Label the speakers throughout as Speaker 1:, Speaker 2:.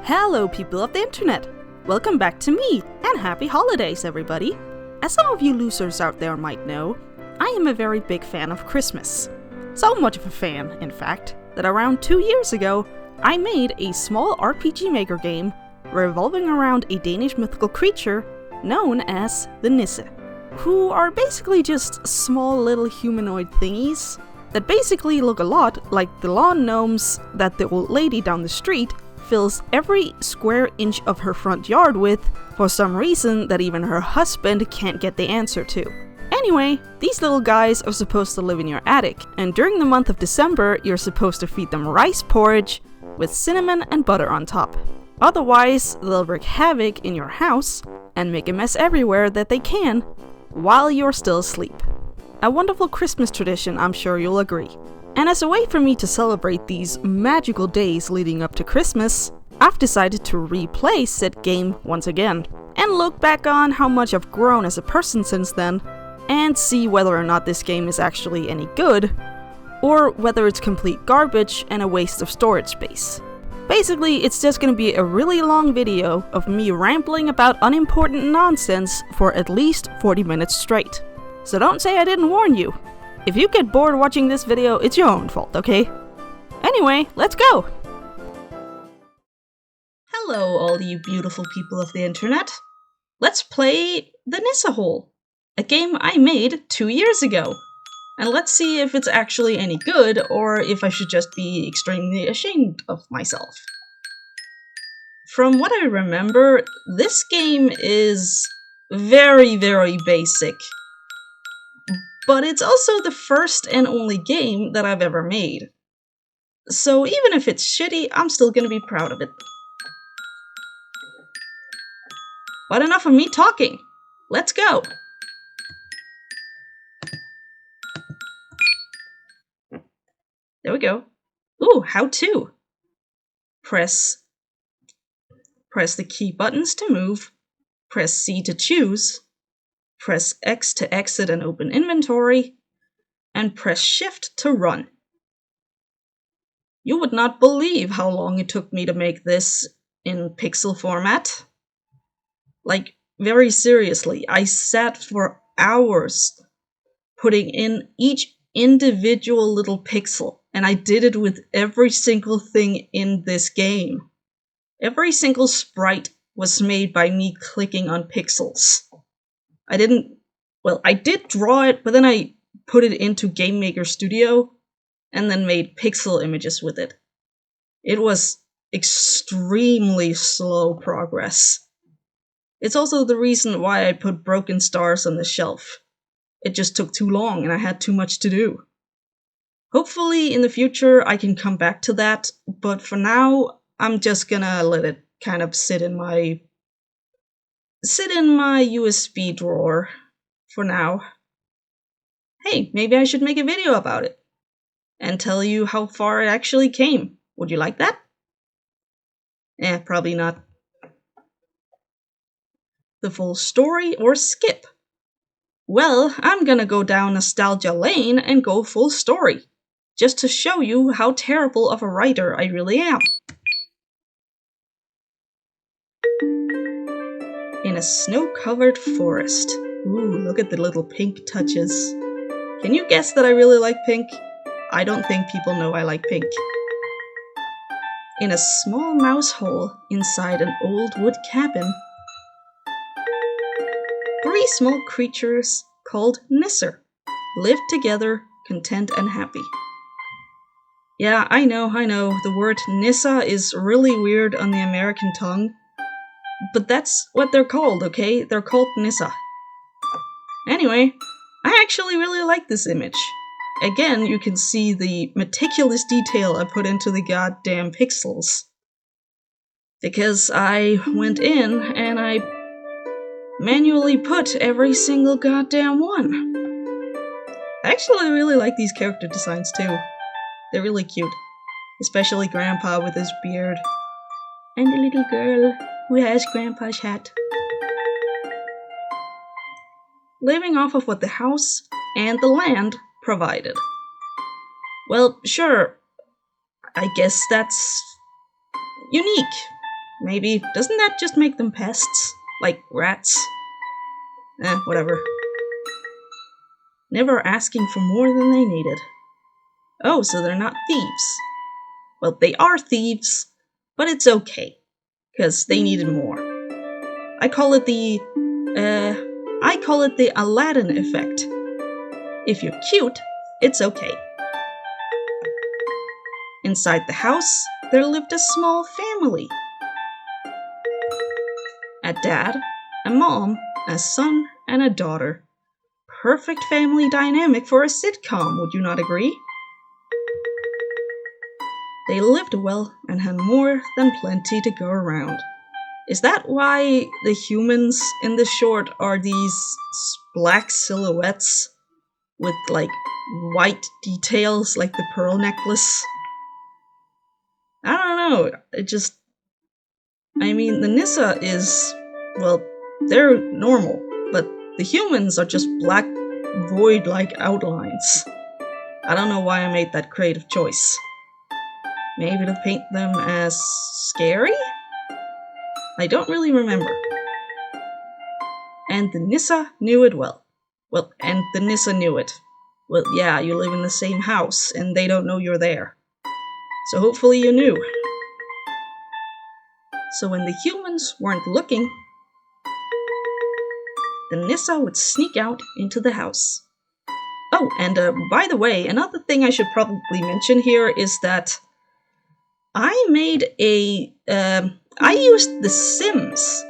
Speaker 1: Hello people of the internet! Welcome back to me, and happy holidays everybody! As some of you losers out there might know, I am a very big fan of Christmas. So much of a fan, in fact, that around 2 years ago, I made a small RPG Maker game revolving around a Danish mythical creature known as the Nisse, who are basically just small little humanoid thingies that basically look a lot like the lawn gnomes that the old lady down the street fills every square inch of her front yard with, for some reason that even her husband can't get the answer to. Anyway, these little guys are supposed to live in your attic, and during the month of December, you're supposed to feed them rice porridge with cinnamon and butter on top. Otherwise, they'll wreak havoc in your house and make a mess everywhere that they can while you're still asleep. A wonderful Christmas tradition, I'm sure you'll agree. And as a way for me to celebrate these magical days leading up to Christmas, I've decided to replay said game once again, and look back on how much I've grown as a person since then, and see whether or not this game is actually any good, or whether it's complete garbage and a waste of storage space. Basically, it's just gonna be a really long video of me rambling about unimportant nonsense for at least 40 minutes straight. So don't say I didn't warn you. If you get bored watching this video, it's your own fault, okay? Anyway, let's go! Hello, all you beautiful people of the internet. Let's play the Nisse, a game I made 2 years ago. And let's see if it's actually any good, or if I should just be extremely ashamed of myself. From what I remember, this game is very, very basic. But it's also the first and only game that I've ever made. So even if it's shitty, I'm still gonna be proud of it. But enough of me talking! Let's go! There we go. Ooh, how to! Press the key buttons to move, press C to choose, press X to exit and open inventory, and press Shift to run. You would not believe how long it took me to make this in pixel format. Like, very seriously, I sat for hours putting in each individual little pixel, and I did it with every single thing in this game. Every single sprite was made by me clicking on pixels. I did draw it, but then I put it into Game Maker Studio and then made pixel images with it. It was extremely slow progress. It's also the reason why I put Broken Stars on the shelf. It just took too long and I had too much to do. Hopefully in the future I can come back to that, but for now I'm just gonna let it kind of sit in my USB drawer for now. Hey, maybe I should make a video about it and tell you how far it actually came. Would you like that? Probably not. The full story or skip? Well, I'm gonna go down nostalgia lane and go full story, just to show you how terrible of a writer I really am. In a snow-covered forest. Ooh, look at the little pink touches. Can you guess that I really like pink? I don't think people know I like pink. In a small mouse hole inside an old wood cabin, 3 small creatures called Nisse live together, content and happy. Yeah, I know, the word Nisse is really weird on the American tongue. But that's what they're called, okay? They're called Nisse. Anyway, I actually really like this image. Again, you can see the meticulous detail I put into the goddamn pixels. Because I went in and I manually put every single goddamn one. I actually really like these character designs too. They're really cute. Especially Grandpa with his beard. And the little girl who has Grandpa's hat. Living off of what the house and the land provided. Well, sure, I guess that's unique. maybe. Doesn't that just make them pests? Like rats? Whatever. Never asking for more than they needed. Oh, so they're not thieves. Well, they are thieves, but it's okay, because they needed more. I call it the Aladdin effect. If you're cute, it's okay. Inside the house, there lived a small family. A dad, a mom, a son, and a daughter. Perfect family dynamic for a sitcom, would you not agree? They lived well and had more than plenty to go around. Is that why the humans in the short are these black silhouettes with like white details like the pearl necklace? I don't know, the Nisse is, well, they're normal, but the humans are just black void-like outlines. I don't know why I made that creative choice. Maybe to paint them as scary? I don't really remember. And the Nisse knew it well. Well, and the Nisse knew it. Well, yeah, you live in the same house, and they don't know you're there. So hopefully you knew. So when the humans weren't looking, the Nisse would sneak out into the house. Oh, and by the way, another thing I should probably mention here is that I used The Sims.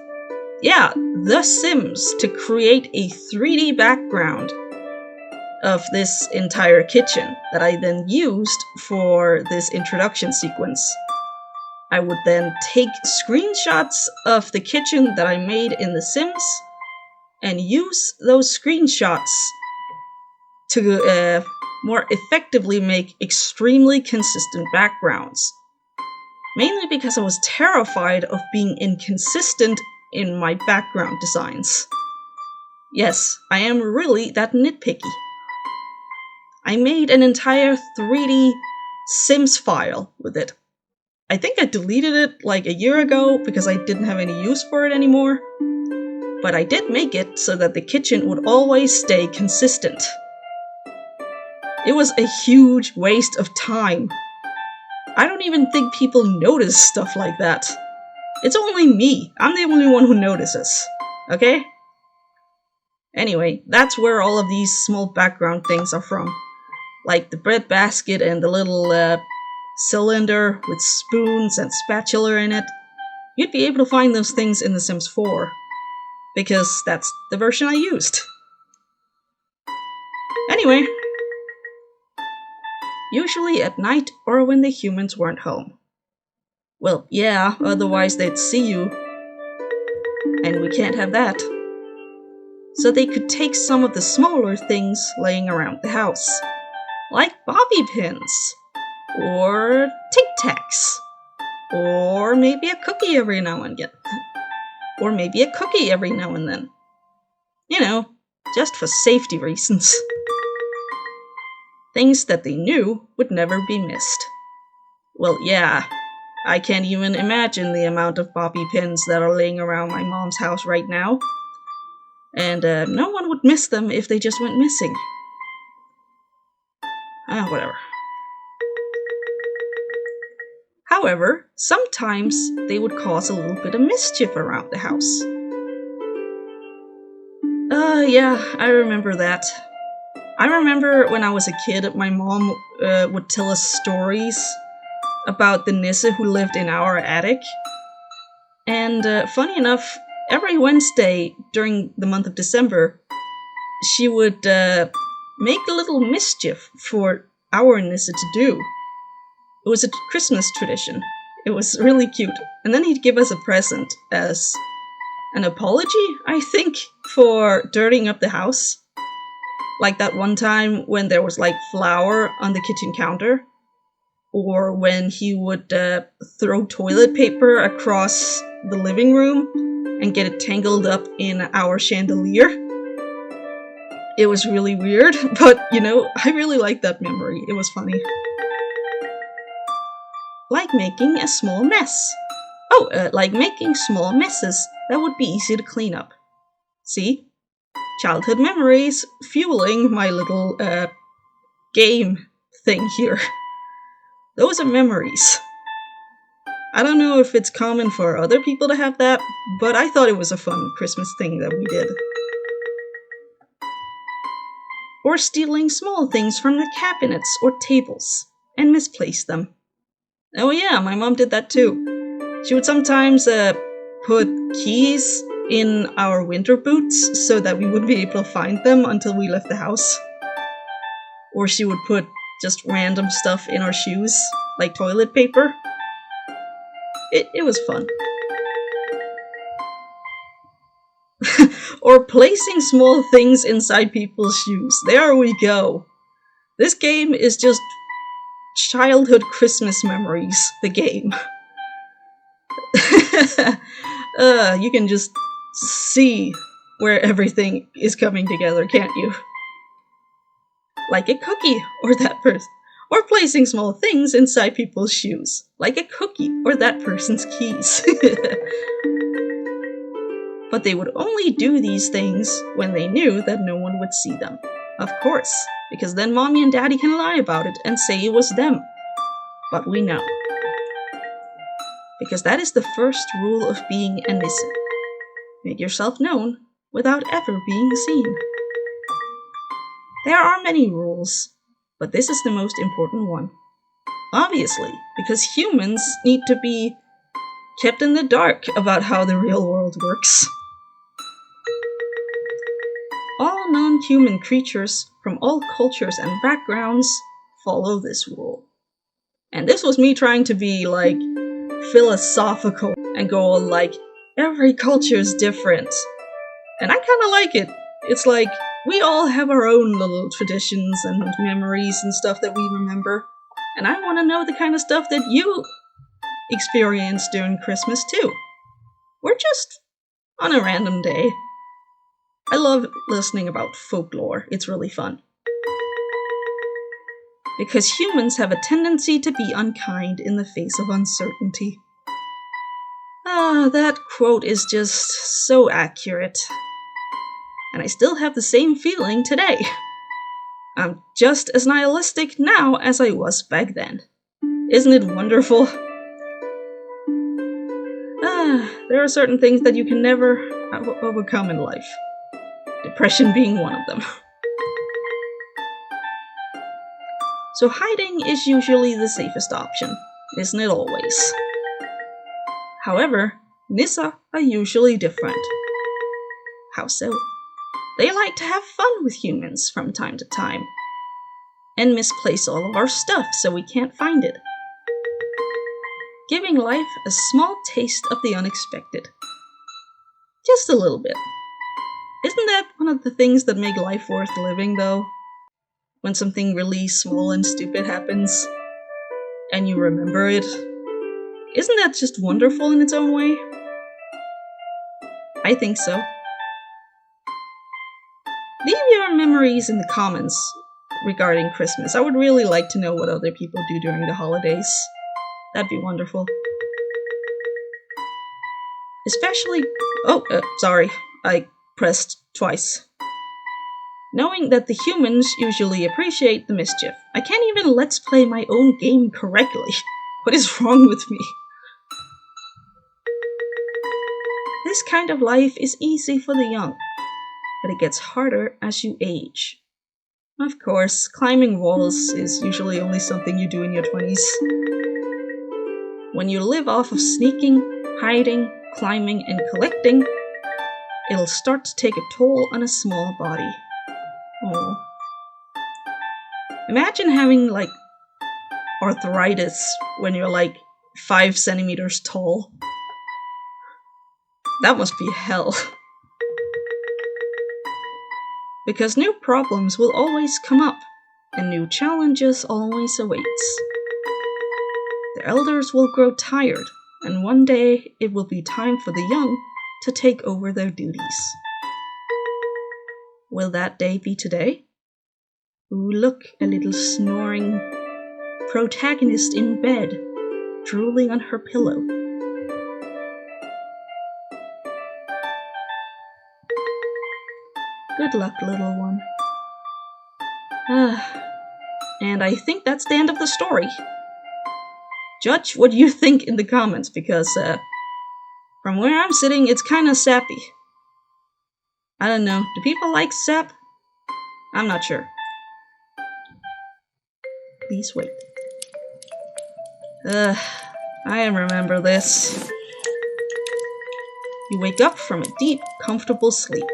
Speaker 1: Yeah, The Sims to create a 3D background of this entire kitchen that I then used for this introduction sequence. I would then take screenshots of the kitchen that I made in The Sims and use those screenshots to more effectively make extremely consistent backgrounds. Mainly because I was terrified of being inconsistent in my background designs. Yes, I am really that nitpicky. I made an entire 3D Sims file with it. I think I deleted it like a year ago because I didn't have any use for it anymore. But I did make it so that the kitchen would always stay consistent. It was a huge waste of time. I don't even think people notice stuff like that. It's only me. I'm the only one who notices. Okay? Anyway, that's where all of these small background things are from. Like the bread basket and the little cylinder with spoons and spatula in it. You'd be able to find those things in The Sims 4. Because that's the version I used. Anyway. Usually at night or when the humans weren't home. Well, yeah, otherwise they'd see you. And we can't have that. So they could take some of the smaller things laying around the house. Like bobby pins. Or Tic Tacs. Or maybe a cookie every now and again. Or maybe a cookie every now and then. You know, just for safety reasons. Things that they knew would never be missed. Well, yeah, I can't even imagine the amount of bobby pins that are laying around my mom's house right now. And no one would miss them if they just went missing. Whatever. However, sometimes they would cause a little bit of mischief around the house. Yeah, I remember that. I remember when I was a kid, my mom would tell us stories about the Nisse who lived in our attic. And funny enough, every Wednesday during the month of December, she would make a little mischief for our Nisse to do. It was a Christmas tradition. It was really cute. And then he'd give us a present as an apology, I think, for dirtying up the house. Like that one time when there was like flour on the kitchen counter. Or when he would throw toilet paper across the living room and get it tangled up in our chandelier. It was really weird, but you know, I really liked that memory. It was funny. Like making a small mess. Like making small messes that would be easy to clean up. See? Childhood memories fueling my little game thing here. Those are memories. I don't know if it's common for other people to have that, but I thought it was a fun Christmas thing that we did. Or stealing small things from the cabinets or tables and misplace them. Oh yeah, my mom did that too. She would sometimes put keys in our winter boots so that we wouldn't be able to find them until we left the house. Or she would put just random stuff in our shoes, like toilet paper. It was fun. Or placing small things inside people's shoes. There we go. This game is just childhood Christmas memories, the game. You can just see where everything is coming together, can't you? Like a cookie, or that person. Or placing small things inside people's shoes, like a cookie or that person's keys. But they would only do these things when they knew that no one would see them. Of course, because then mommy and daddy can lie about it and say it was them. But we know. Because that is the first rule of being a Nisse. Make yourself known without ever being seen. There are many rules, but this is the most important one. Obviously, because humans need to be kept in the dark about how the real world works. All non-human creatures from all cultures and backgrounds follow this rule. And this was me trying to be like philosophical and go all like, every culture is different. And I kinda like it. It's like, we all have our own little traditions and memories and stuff that we remember. And I want to know the kind of stuff that you experience during Christmas too. Or just on a random day. I love listening about folklore. It's really fun. Because humans have a tendency to be unkind in the face of uncertainty. That quote is just so accurate. And I still have the same feeling today. I'm just as nihilistic now as I was back then. Isn't it wonderful? There are certain things that you can never overcome in life. Depression being one of them. So hiding is usually the safest option, isn't it always? However, Nisse are usually different. How so? They like to have fun with humans from time to time, and misplace all of our stuff so we can't find it. Giving life a small taste of the unexpected. Just a little bit. Isn't that one of the things that make life worth living, though? When something really small and stupid happens, and you remember it. Isn't that just wonderful in its own way? I think so. Leave your memories in the comments regarding Christmas. I would really like to know what other people do during the holidays. That'd be wonderful. Especially... sorry. I pressed twice. Knowing that the humans usually appreciate the mischief. I can't even let's play my own game correctly. What is wrong with me? This kind of life is easy for the young, but it gets harder as you age. Of course, climbing walls is usually only something you do in your 20s. When you live off of sneaking, hiding, climbing, and collecting, it'll start to take a toll on a small body. Oh. Imagine having, like, arthritis when you're, like, 5 centimeters tall. That must be hell. Because new problems will always come up, and new challenges always awaits. The elders will grow tired, and one day it will be time for the young to take over their duties. Will that day be today? Ooh, look, a little snoring protagonist in bed, drooling on her pillow. Good luck, little one. And I think that's the end of the story. Judge what you think in the comments, because from where I'm sitting, it's kind of sappy. I don't know. Do people like sap? I'm not sure. Please wait. I remember this. You wake up from a deep, comfortable sleep,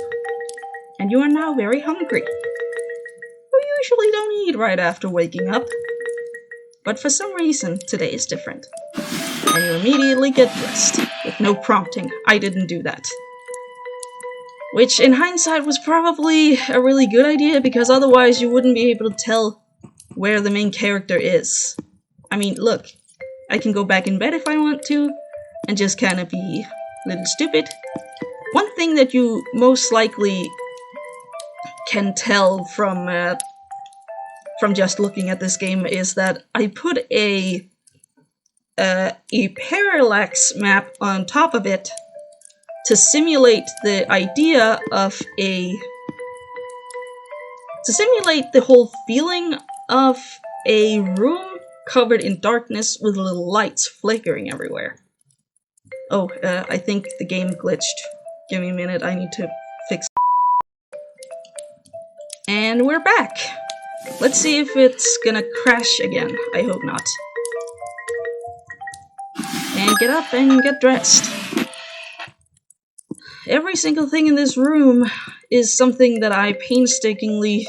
Speaker 1: and you are now very hungry. You usually don't eat right after waking up, but for some reason, today is different. And you immediately get dressed, with no prompting. I didn't do that. Which, in hindsight, was probably a really good idea, because otherwise you wouldn't be able to tell where the main character is. I mean, look, I can go back in bed if I want to, and just kind of be a little stupid. One thing that you most likely can tell from just looking at this game is that I put a parallax map on top of it to simulate the idea of to simulate the whole feeling of a room covered in darkness with little lights flickering everywhere. Oh, I think the game glitched. Give me a minute, I need to fix it. And we're back! Let's see if it's gonna crash again. I hope not. And get up and get dressed. Every single thing in this room is something that I painstakingly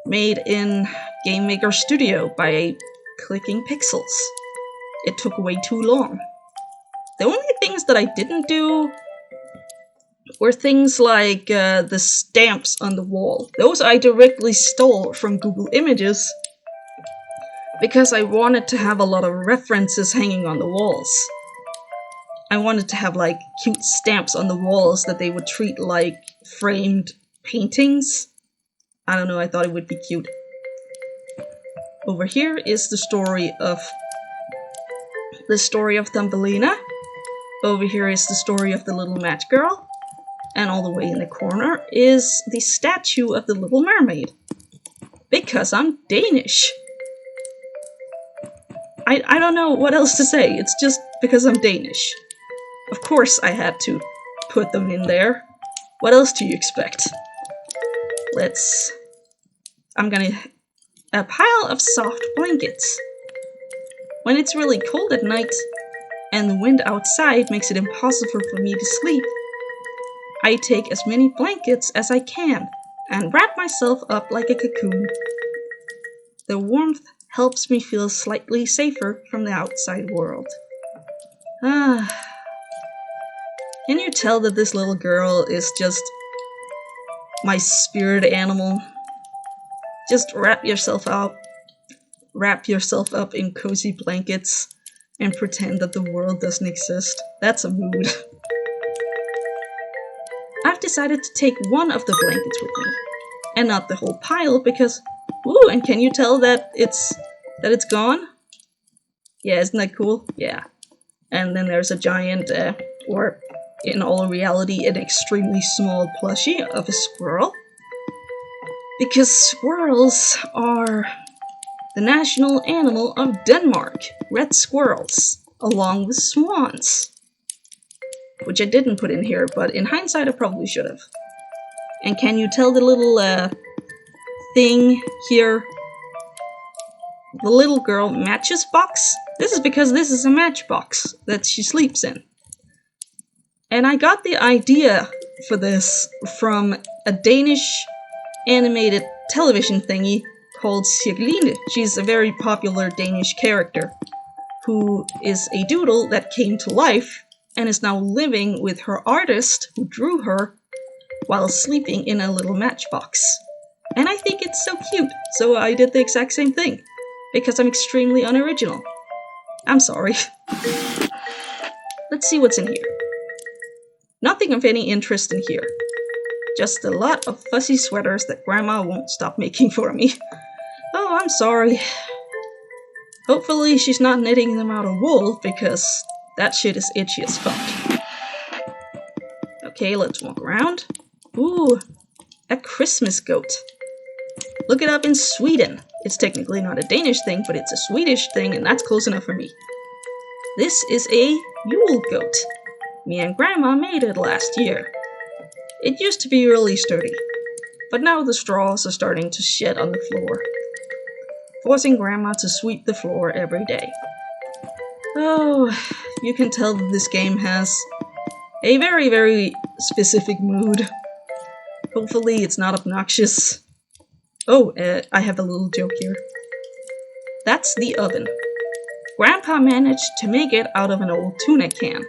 Speaker 1: made in Game Maker Studio by clicking pixels. It took way too long. The only things that I didn't do were things like the stamps on the wall. Those I directly stole from Google Images because I wanted to have a lot of references hanging on the walls. I wanted to have like cute stamps on the walls that they would treat like framed paintings. I don't know, I thought it would be cute. Over here is the story of Thumbelina. Over here is the story of the little match girl. And all the way in the corner is the statue of the Little Mermaid. Because I'm Danish. I don't know what else to say, it's just because I'm Danish. Of course I had to put them in there. What else do you expect? A pile of soft blankets. When it's really cold at night, and the wind outside makes it impossible for me to sleep, I take as many blankets as I can, and wrap myself up like a cocoon. The warmth helps me feel slightly safer from the outside world. Can you tell that this little girl is just my spirit animal? Just wrap yourself up in cozy blankets and pretend that the world doesn't exist. That's a mood. I've decided to take one of the blankets with me, and not the whole pile, because ooh, and can you tell that it's gone? Yeah, isn't that cool? Yeah. And then there's a giant, or in all reality, an extremely small plushie of a squirrel. Because squirrels are the national animal of Denmark. Red squirrels, along with swans. Which I didn't put in here, but in hindsight I probably should have. And can you tell the little thing here? The little girl matches box? This is because this is a matchbox that she sleeps in. And I got the idea for this from a Danish animated television thingy called Cirkeline. She's a very popular Danish character who is a doodle that came to life and is now living with her artist who drew her while sleeping in a little matchbox. And I think it's so cute, so I did the exact same thing, because I'm extremely unoriginal. I'm sorry. Let's see what's in here. Nothing of any interest in here. Just a lot of fuzzy sweaters that Grandma won't stop making for me. Oh, I'm sorry. Hopefully she's not knitting them out of wool, because that shit is itchy as fuck. Okay, let's walk around. Ooh, a Christmas goat. Look it up in Sweden. It's technically not a Danish thing, but it's a Swedish thing, and that's close enough for me. This is a Yule goat. Me and Grandma made it last year. It used to be really sturdy, but now the straws are starting to shed on the floor, forcing Grandma to sweep the floor every day. Oh, you can tell that this game has a very, very specific mood. Hopefully it's not obnoxious. Oh, I have a little joke here. That's the oven. Grandpa managed to make it out of an old tuna can.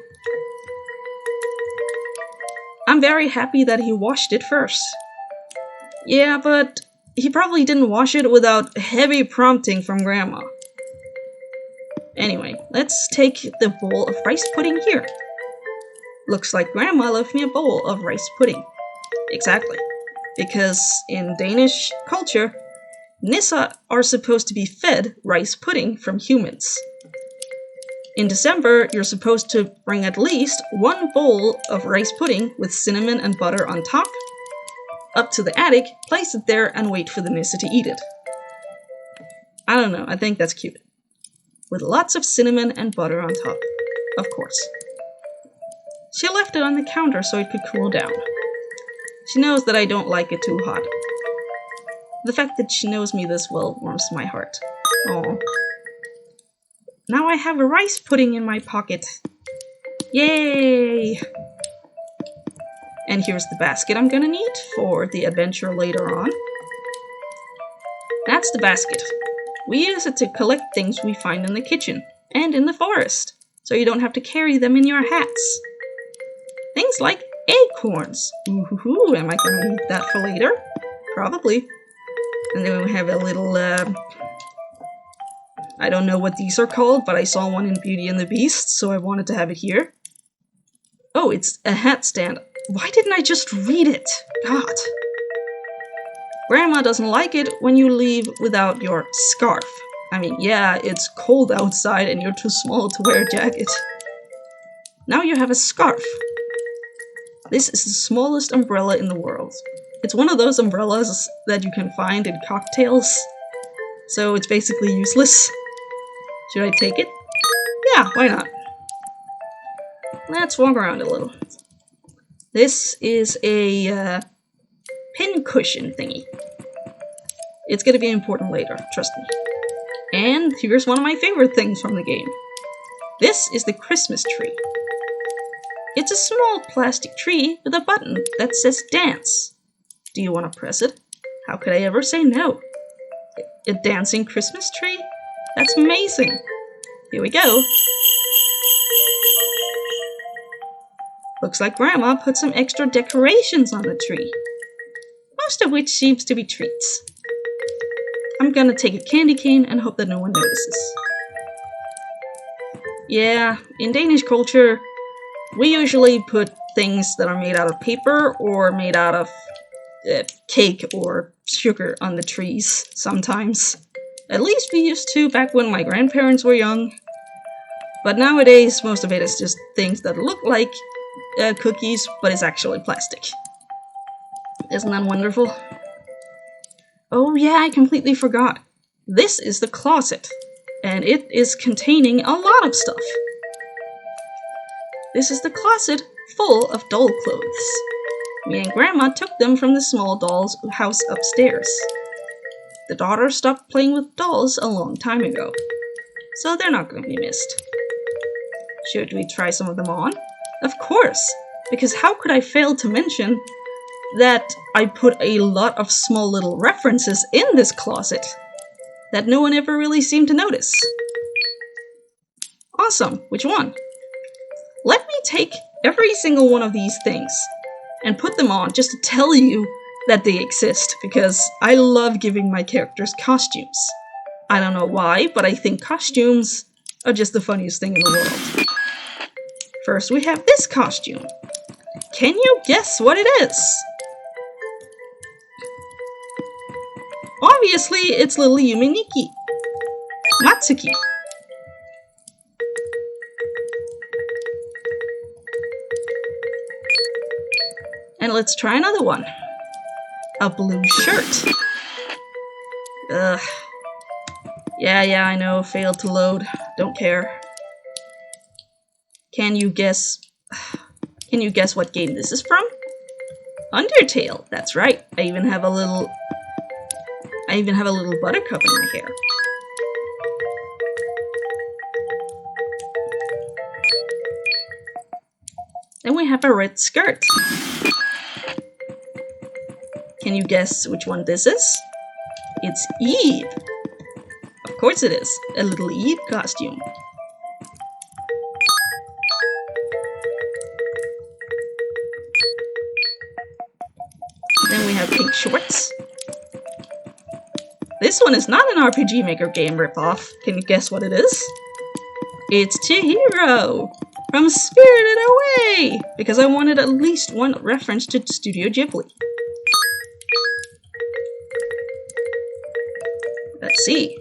Speaker 1: I'm very happy that he washed it first. Yeah, but he probably didn't wash it without heavy prompting from Grandma. Anyway, let's take the bowl of rice pudding here. Looks like Grandma left me a bowl of rice pudding. Exactly. Because in Danish culture, Nisse are supposed to be fed rice pudding from humans. In December, you're supposed to bring at least one bowl of rice pudding with cinnamon and butter on top, up to the attic, place it there, and wait for the Nisse to eat it. I don't know, I think that's cute. With lots of cinnamon and butter on top, of course. She left it on the counter so it could cool down. She knows that I don't like it too hot. The fact that she knows me this well warms my heart. Aww. Now I have a rice pudding in my pocket. Yay! And here's the basket I'm gonna need for the adventure later on. That's the basket. We use it to collect things we find in the kitchen and in the forest, so you don't have to carry them in your hats. Things like acorns. Ooh, am I gonna eat that for later? Probably. And then we have a little, I don't know what these are called, but I saw one in Beauty and the Beast, so I wanted to have it here. Oh, it's a hat stand. Why didn't I just read it? God. Grandma doesn't like it when you leave without your scarf. I mean, yeah, it's cold outside and you're too small to wear a jacket. Now you have a scarf. This is the smallest umbrella in the world. It's one of those umbrellas that you can find in cocktails, so it's basically useless. Should I take it? Yeah, why not? Let's walk around a little. This is a pin cushion thingy. It's gonna be important later, trust me. And here's one of my favorite things from the game. This is the Christmas tree. It's a small plastic tree with a button that says dance. Do you want to press it? How could I ever say no? A dancing Christmas tree? That's amazing. Here we go. Looks like Grandma put some extra decorations on the tree. Most of which seems to be treats. I'm gonna take a candy cane and hope that no one notices. Yeah, in Danish culture, we usually put things that are made out of paper or made out of cake or sugar on the trees sometimes. At least we used to back when my grandparents were young. But nowadays, most of it is just things that look like cookies, but it's actually plastic. Isn't that wonderful? Oh yeah, I completely forgot. This is the closet, and it is containing a lot of stuff. This is the closet full of doll clothes. Me and Grandma took them from the small doll's house upstairs. The daughter stopped playing with dolls a long time ago, so they're not going to be missed. Should we try some of them on? Of course, because how could I fail to mention that I put a lot of small little references in this closet that no one ever really seemed to notice. Awesome, which one? Let me take every single one of these things and put them on just to tell you that they exist, because I love giving my characters costumes. I don't know why, but I think costumes are just the funniest thing in the world. First we have this costume. Can you guess what it is? Obviously, it's little Yuminiki. Matsuki. And let's try another one. a blue shirt. Ugh. Yeah, I know, failed to load. Don't care. Can you guess what game this is from? Undertale, that's right. I even have a little buttercup in my hair. Then we have a red skirt. Can you guess which one this is? It's Eve. Of course it is. A little Eve costume. Then we have pink shorts. This one is not an RPG Maker game ripoff. Can you guess what it is? It's Chihiro from Spirited Away! Because I wanted at least one reference to Studio Ghibli. Let's see.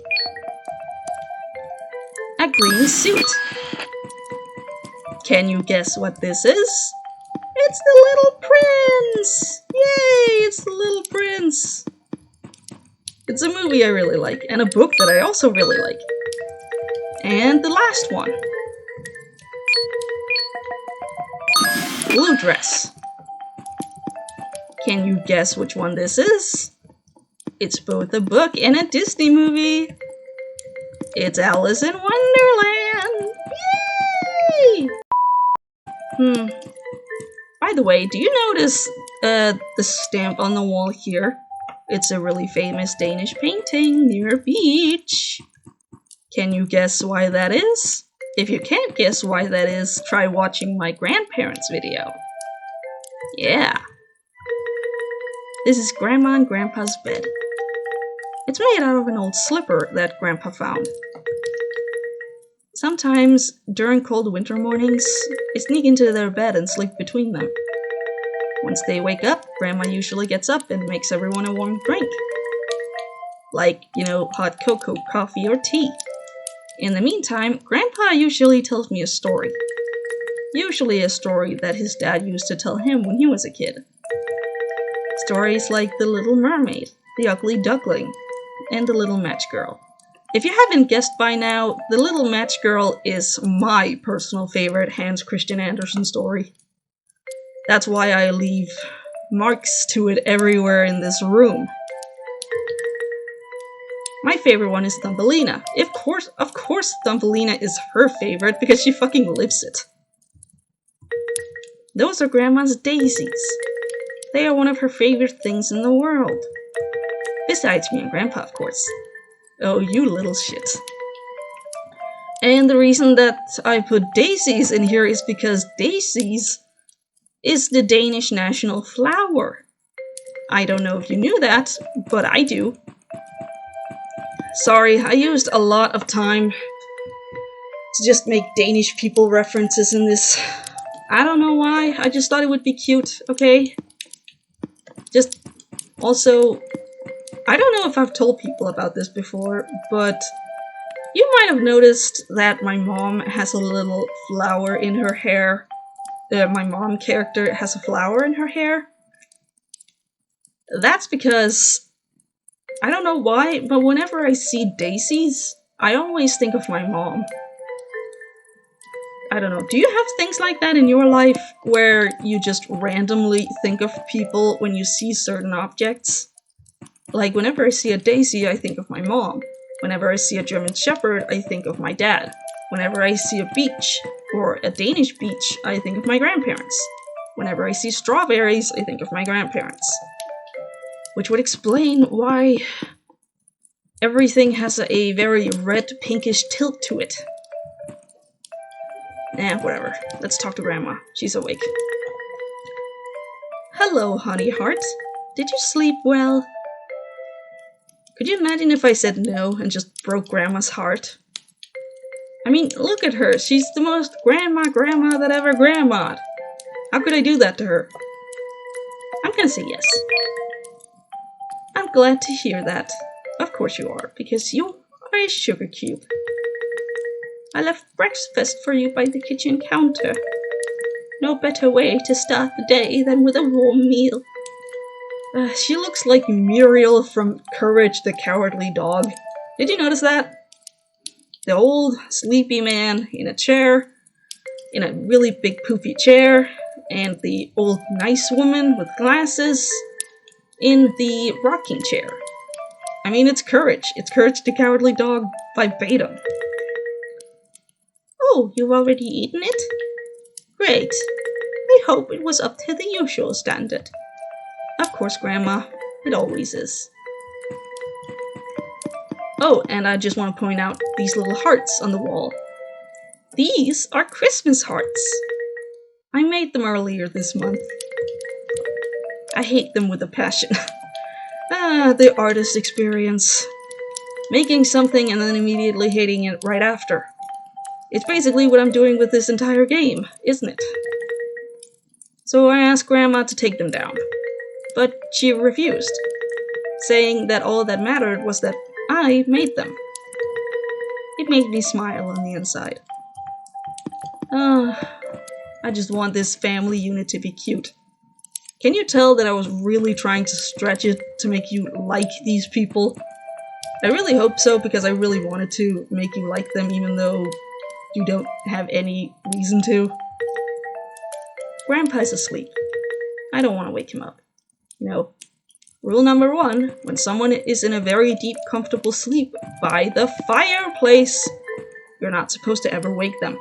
Speaker 1: A green suit. Can you guess what this is? It's the Little Prince! Yay! It's the Little Prince! It's a movie I really like, and a book that I also really like. And the last one. Blue dress. Can you guess which one this is? It's both a book and a Disney movie. It's Alice in Wonderland! Yay! By the way, do you notice the stamp on the wall here? It's a really famous Danish painting near a beach. Can you guess why that is? If you can't guess why that is, try watching my grandparents' video. Yeah. This is Grandma and Grandpa's bed. It's made out of an old slipper that Grandpa found. Sometimes, during cold winter mornings, I sneak into their bed and sleep between them. Once they wake up, Grandma usually gets up and makes everyone a warm drink. Like, hot cocoa, coffee, or tea. In the meantime, Grandpa usually tells me a story. Usually a story that his dad used to tell him when he was a kid. Stories like The Little Mermaid, The Ugly Duckling, and The Little Match Girl. If you haven't guessed by now, The Little Match Girl is my personal favorite Hans Christian Andersen story. That's why I leave marks to it everywhere in this room. My favorite one is Thumbelina. Of course Thumbelina is her favorite because she fucking lives it. Those are Grandma's daisies. They are one of her favorite things in the world. Besides me and Grandpa, of course. Oh, you little shit. And the reason that I put daisies in here is because daisies is the Danish national flower. I don't know if you knew that, but I do. Sorry, I used a lot of time to just make Danish people references in this. I don't know why, I just thought it would be cute, okay? Just, also, I don't know if I've told people about this before, but you might have noticed that my mom has a little flower in her hair. My mom character has a flower in her hair. That's because, I don't know why, but whenever I see daisies, I always think of my mom. I don't know, do you have things like that in your life, where you just randomly think of people when you see certain objects? Like, whenever I see a daisy, I think of my mom. Whenever I see a German Shepherd, I think of my dad. Whenever I see a beach, or a Danish beach, I think of my grandparents. Whenever I see strawberries, I think of my grandparents. Which would explain why everything has a very red, pinkish tilt to it. Whatever. Let's talk to Grandma. She's awake. Hello, honey heart. Did you sleep well? Could you imagine if I said no and just broke Grandma's heart? I mean, look at her. She's the most grandma that ever grandma'd. How could I do that to her? I'm gonna say yes. I'm glad to hear that. Of course you are, because you are a sugar cube. I left breakfast for you by the kitchen counter. No better way to start the day than with a warm meal. She looks like Muriel from Courage the Cowardly Dog. Did you notice that? The old sleepy man in a chair, in a really big poofy chair, and the old nice woman with glasses in the rocking chair. I mean, it's Courage. It's Courage the Cowardly Dog verbatim. Oh, you've already eaten it? Great. I hope it was up to the usual standard. Of course, Grandma. It always is. Oh, and I just want to point out these little hearts on the wall. These are Christmas hearts. I made them earlier this month. I hate them with a passion. The artist experience. Making something and then immediately hating it right after. It's basically what I'm doing with this entire game, isn't it? So I asked Grandma to take them down. But she refused, saying that all that mattered was that I made them. It made me smile on the inside. I just want this family unit to be cute. Can you tell that I was really trying to stretch it to make you like these people? I really hope so, because I really wanted to make you like them even though you don't have any reason to. Grandpa's asleep. I don't want to wake him up. You know, rule number 1, when someone is in a very deep, comfortable sleep by the fireplace, you're not supposed to ever wake them.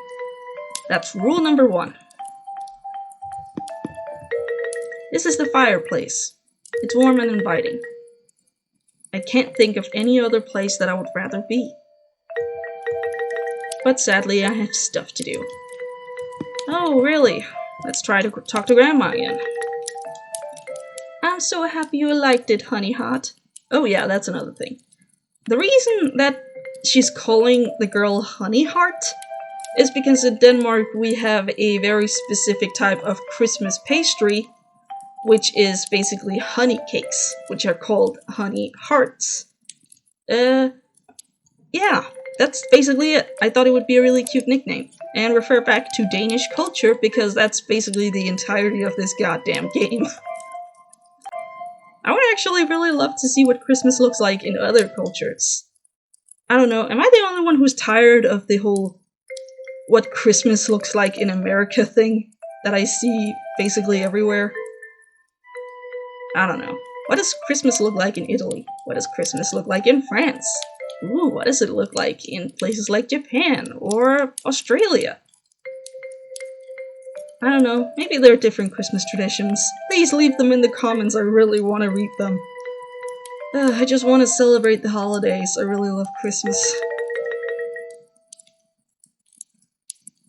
Speaker 1: That's rule number 1. This is the fireplace. It's warm and inviting. I can't think of any other place that I would rather be. But sadly, I have stuff to do. Oh, really? Let's try to talk to Grandma again. I'm so happy you liked it, honey heart. Oh yeah, that's another thing. The reason that she's calling the girl honey heart is because in Denmark we have a very specific type of Christmas pastry, which is basically honey cakes, which are called honey hearts. Yeah, that's basically it. I thought it would be a really cute nickname. And refer back to Danish culture, because that's basically the entirety of this goddamn game. I would actually really love to see what Christmas looks like in other cultures. I don't know, am I the only one who's tired of the whole what Christmas looks like in America thing that I see basically everywhere? I don't know. What does Christmas look like in Italy? What does Christmas look like in France? Ooh, what does it look like in places like Japan or Australia? I don't know, maybe there are different Christmas traditions. Please leave them in the comments, I really want to read them. I just want to celebrate the holidays, I really love Christmas.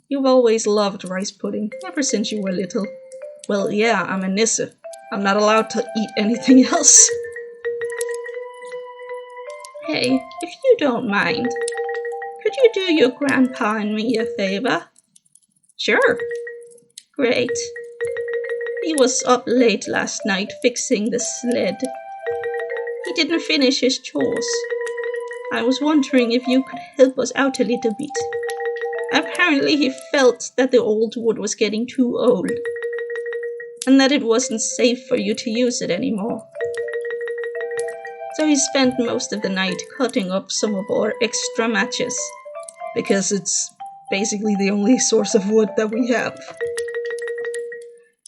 Speaker 1: You've always loved rice pudding, ever since you were little. Well, yeah, I'm a Nisse. I'm not allowed to eat anything else. Hey, if you don't mind, could you do your grandpa and me a favor? Sure. Great. He was up late last night fixing the sled. He didn't finish his chores. I was wondering if you could help us out a little bit. Apparently he felt that the old wood was getting too old, and that it wasn't safe for you to use it anymore. So he spent most of the night cutting up some of our extra matches, because it's basically the only source of wood that we have,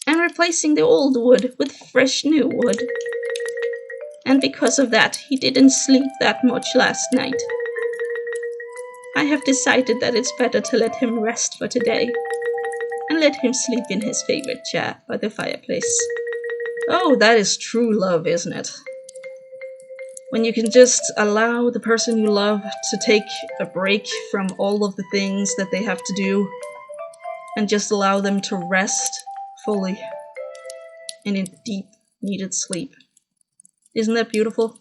Speaker 1: and replacing the old wood with fresh new wood. And because of that, he didn't sleep that much last night. I have decided that it's better to let him rest for today, and let him sleep in his favorite chair by the fireplace. Oh, that is true love, isn't it? When you can just allow the person you love to take a break from all of the things that they have to do, and just allow them to rest fully and in deep, needed sleep. Isn't that beautiful?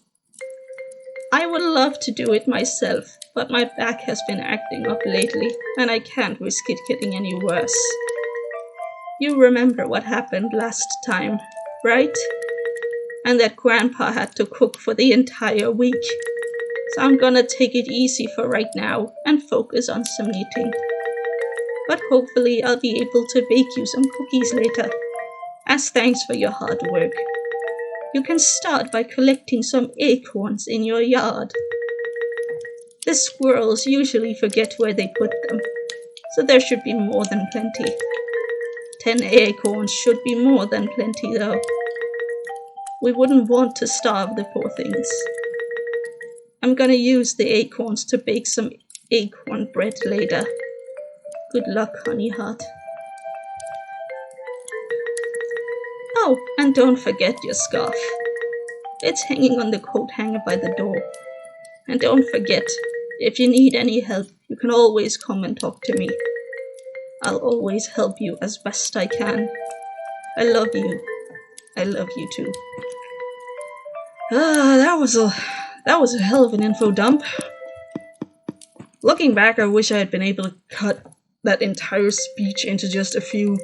Speaker 1: I would love to do it myself, but my back has been acting up lately, and I can't risk it getting any worse. You remember what happened last time, right? And that Grandpa had to cook for the entire week. So I'm gonna take it easy for right now and focus on some knitting. But hopefully I'll be able to bake you some cookies later, as thanks for your hard work.
Speaker 2: You can start by collecting some acorns in your yard. The squirrels usually forget where they put them, so there should be more than plenty. 10 acorns should be more than plenty, though. We wouldn't want to starve the poor things. I'm gonna use the acorns to bake some acorn bread later. Good luck, honey heart. Oh, and don't forget your scarf. It's hanging on the coat hanger by the door. And don't forget, if you need any help, you can always come and talk to me. I'll always help you as best I can. I love you. I love you too. That was a hell of an info dump. Looking back, I wish I had been able to cut that entire speech into just a few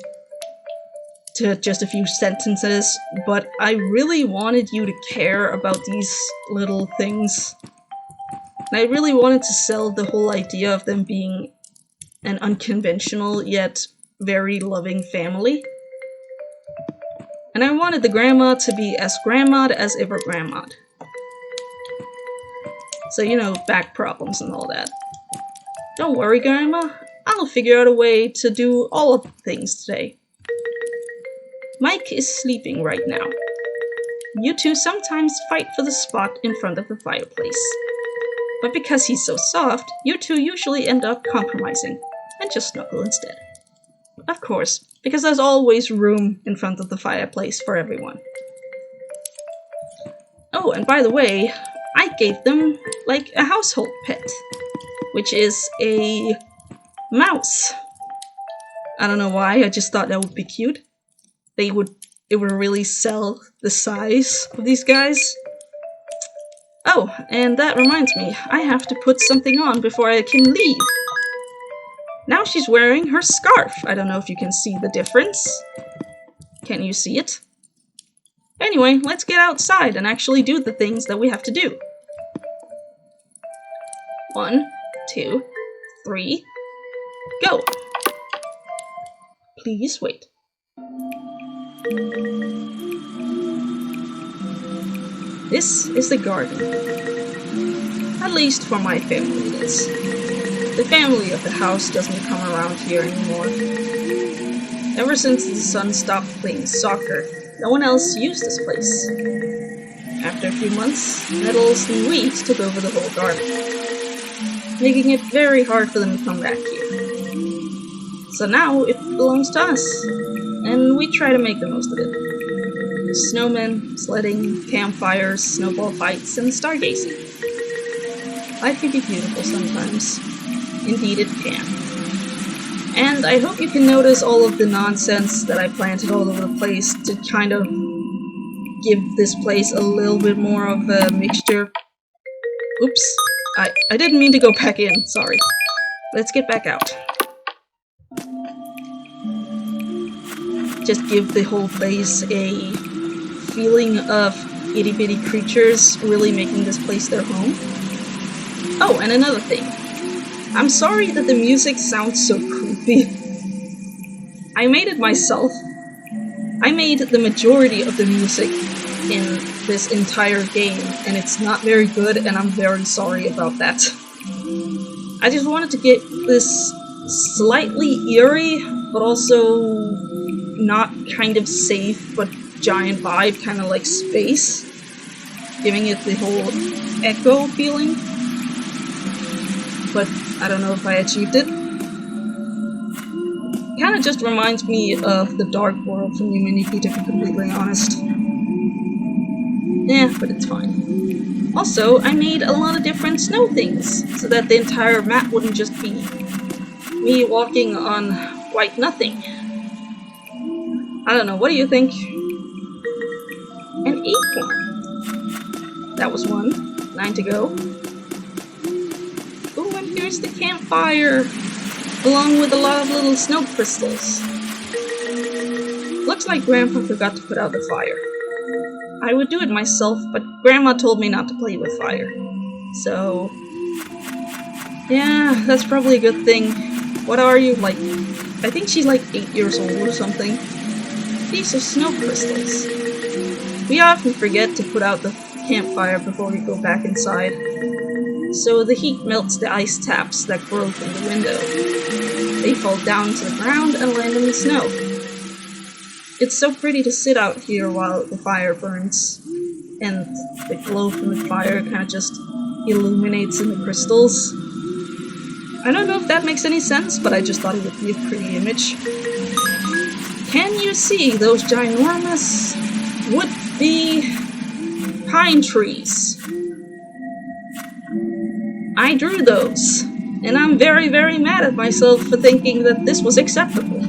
Speaker 2: sentences, but I really wanted you to care about these little things. And I really wanted to sell the whole idea of them being an unconventional yet very loving family. And I wanted the grandma to be as grandma'd as ever grandma'd. So, you know, back problems and all that. Don't worry, Grandma. I'll figure out a way to do all of the things today. Mike is sleeping right now. You two sometimes fight for the spot in front of the fireplace. But because he's so soft, you two usually end up compromising and just snuggle instead. Of course, because there's always room in front of the fireplace for everyone. Oh, and by the way, I gave them, like, a household pet, which is a mouse. I don't know why, I just thought that would be cute. It would really sell the size of these guys. Oh, and that reminds me, I have to put something on before I can leave. Now she's wearing her scarf. I don't know if you can see the difference. Can you see it? Anyway, let's get outside and actually do the things that we have to do. 1, 2, 3, go! Please wait. This is the garden. At least for my family it is. The family of the house doesn't come around here anymore. Ever since the son stopped playing soccer, no one else used this place. After a few months, nettles and weeds took over the whole garden, making it very hard for them to come back here. So now it belongs to us, and we try to make the most of it. Snowmen, sledding, campfires, snowball fights, and stargazing. Life can be beautiful sometimes. Indeed it can. And I hope you can notice all of the nonsense that I planted all over the place to kind of give this place a little bit more of a mixture. Oops. I didn't mean to go back in, sorry. Let's get back out. Just give the whole place a feeling of itty-bitty creatures really making this place their home. Oh, and another thing. I'm sorry that the music sounds so creepy. I made it myself. I made the majority of the music in this entire game, and it's not very good, and I'm very sorry about that. I just wanted to get this slightly eerie, but also not kind of safe, but giant vibe, kind of like space, giving it the whole echo feeling. But I don't know if I achieved it. Kind of just reminds me of the Dark World from Humanity, to be completely honest. Yeah, but it's fine. Also, I made a lot of different snow things, so that the entire map wouldn't just be me walking on white nothing. I don't know, what do you think? An acorn. That was 1. 9 to go. Oh, and here's the campfire, along with a lot of little snow crystals. Looks like Grandpa forgot to put out the fire. I would do it myself, but Grandma told me not to play with fire. So, yeah, that's probably a good thing. What are you, like, I think she's like 8 years old or something. These are snow crystals. We often forget to put out the campfire before we go back inside, so the heat melts the ice taps that grow from the window. They fall down to the ground and land in the snow. It's so pretty to sit out here while the fire burns, and the glow from the fire kind of just illuminates in the crystals. I don't know if that makes any sense, but I just thought it would be a pretty image. Can you see those ginormous would-be pine trees? I drew those, and I'm very, very mad at myself for thinking that this was acceptable.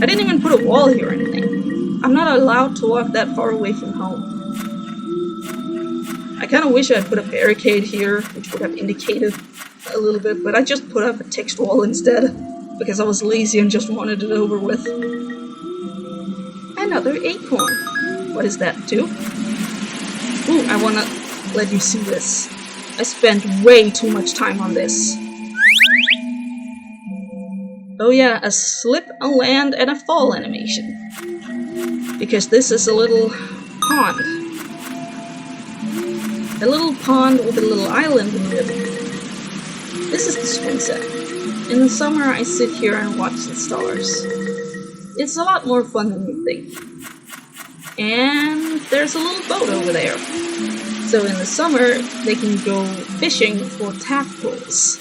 Speaker 2: I didn't even put a wall here or anything. I'm not allowed to walk that far away from home. I kind of wish I had put a barricade here, which would have indicated a little bit, but I just put up a text wall instead, because I was lazy and just wanted it over with. Another acorn. What is that, too? Ooh, I wanna let you see this. I spent way too much time on this. Oh yeah, a slip, a land, and a fall animation. Because this is a little pond. A little pond with a little island in the middle. This is the spring set. In the summer I sit here and watch the stars. It's a lot more fun than you think. And there's a little boat over there. So in the summer, they can go fishing for tadpoles.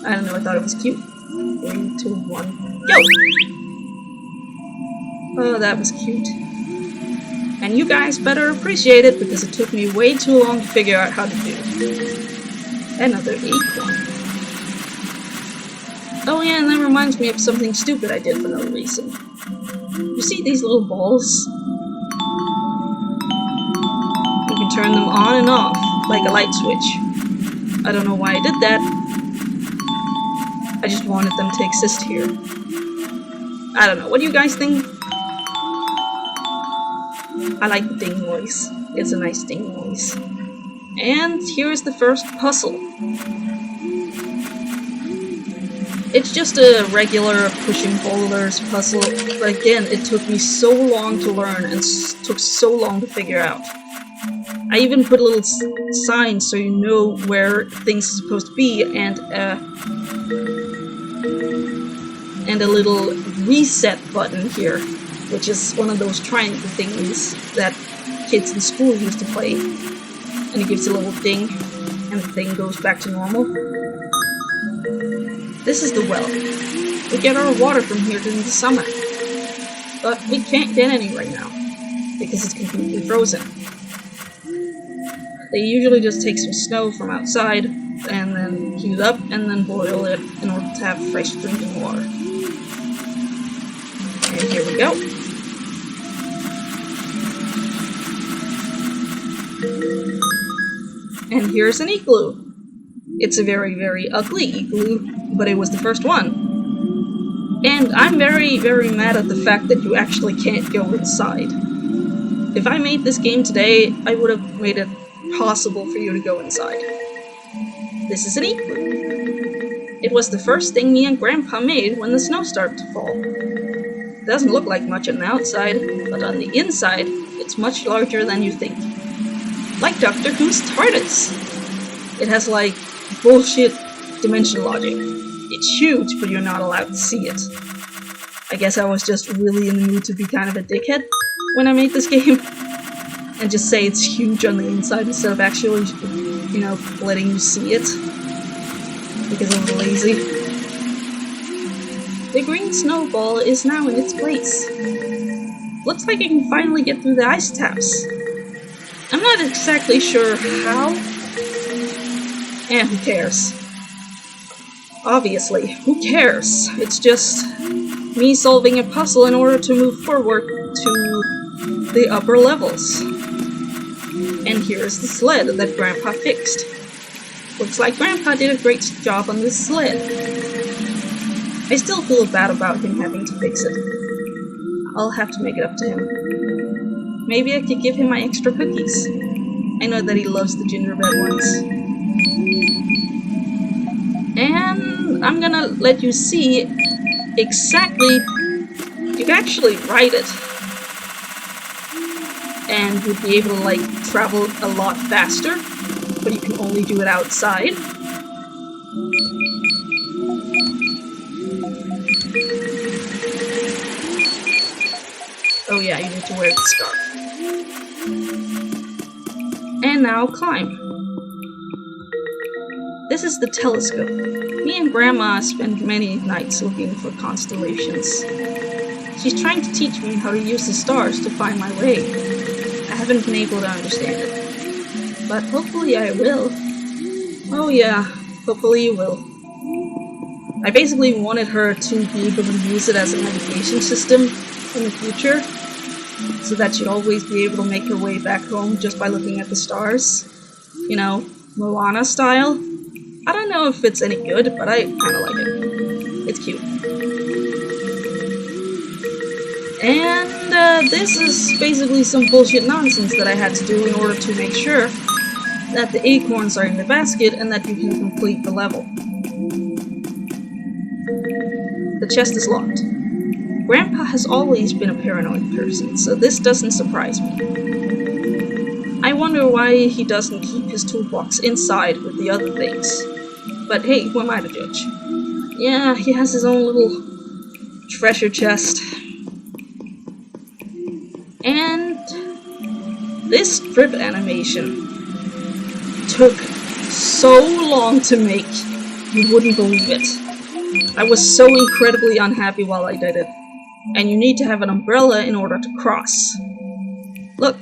Speaker 2: I don't know, I thought it was cute. 3, 2, 1, go! Oh, that was cute. And you guys better appreciate it, because it took me way too long to figure out how to do. Another acorn. Oh yeah, and that reminds me of something stupid I did for no reason. You see these little balls? You can turn them on and off, like a light switch. I don't know why I did that. I just wanted them to exist here. I don't know, what do you guys think? I like the ding noise. It's a nice ding noise. And here's the first puzzle. It's just a regular pushing boulders puzzle, but again, it took me so long to learn and took so long to figure out. I even put a little sign so you know where things are supposed to be, and a little reset button here, which is one of those triangle thingies that kids in school used to play. And it gives a little ding, and the thing goes back to normal. This is the well. We get our water from here during the summer. But we can't get any right now, because it's completely frozen. They usually just take some snow from outside, and then heat it up, and then boil it in order to have fresh drinking water. And here we go. And here's an igloo. It's a very, very ugly igloo, but it was the first one. And I'm very, very mad at the fact that you actually can't go inside. If I made this game today, I would have made it possible for you to go inside. This is an igloo. It was the first thing me and Grandpa made when the snow started to fall. It doesn't look like much on the outside, but on the inside, it's much larger than you think. Like Doctor Who's TARDIS. It has like bullshit dimension logic. It's huge, but you're not allowed to see it. I guess I was just really in the mood to be kind of a dickhead when I made this game. And just say it's huge on the inside instead of actually, you know, letting you see it. Because I was lazy. The green snowball is now in its place. Looks like I can finally get through the ice taps. I'm not exactly sure how. And who cares? Obviously, who cares? It's just me solving a puzzle in order to move forward to the upper levels. And here's the sled that Grandpa fixed. Looks like Grandpa did a great job on this sled. I still feel bad about him having to fix it. I'll have to make it up to him. Maybe I could give him my extra cookies. I know that he loves the gingerbread ones. And I'm gonna let you see exactly... You can actually write it. and you'd be able to, like, travel a lot faster, but you can only do it outside. Oh yeah, you need to wear the scarf. And now climb. This is the telescope. Me and Grandma spend many nights looking for constellations. She's trying to teach me how to use the stars to find my way. I haven't been able to understand it. But hopefully I will. Oh yeah, hopefully you will. I basically wanted her to be able to use it as a navigation system in the future, so that she'd always be able to make her way back home just by looking at the stars. You know, Moana style. I don't know if it's any good, but I kinda like it. It's cute. And this is basically some bullshit nonsense that I had to do in order to make sure that the acorns are in the basket and that you can complete the level. The chest is locked. Grandpa has always been a paranoid person, so this doesn't surprise me. I wonder why he doesn't keep his toolbox inside with the other things. But hey, who am I to judge? Yeah, he has his own little treasure chest. And this strip animation took so long to make, you wouldn't believe it. I was so incredibly unhappy while I did it. And you need to have an umbrella in order to cross. Look.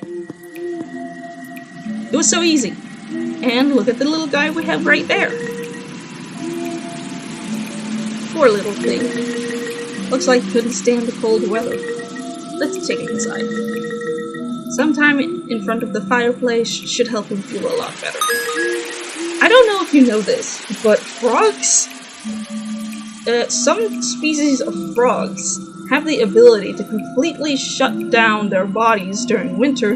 Speaker 2: It was so easy. And look at the little guy we have right there. Poor little thing. Looks like he couldn't stand the cold weather. Let's take him inside. Sometime in front of the fireplace should help him feel a lot better. I don't know if you know this, but frogs... some species of frogs have the ability to completely shut down their bodies during winter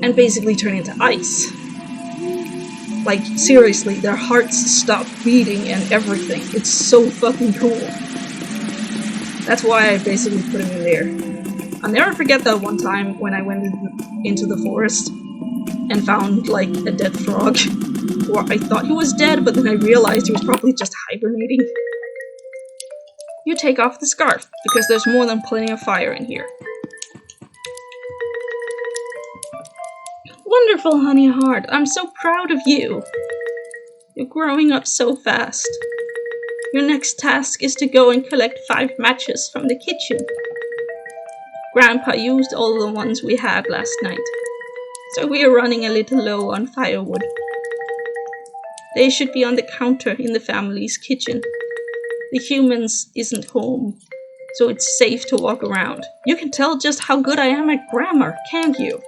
Speaker 2: and basically turn into ice. Like, seriously, their hearts stop beating and everything. It's so fucking cool. That's why I basically put him in there. I'll never forget that one time when I went into the forest and found, like, a dead frog. Or I thought he was dead, but then I realized he was probably just hibernating. You take off the scarf, because there's more than plenty of fire in here. Wonderful, honey heart. I'm so proud of you. You're growing up so fast. Your next task is to go and collect 5 matches from the kitchen. Grandpa used all the ones we had last night, so we are running a little low on firewood. They should be on the counter in the family's kitchen. The humans isn't home, so it's safe to walk around. You can tell just how good I am at grammar, can't you?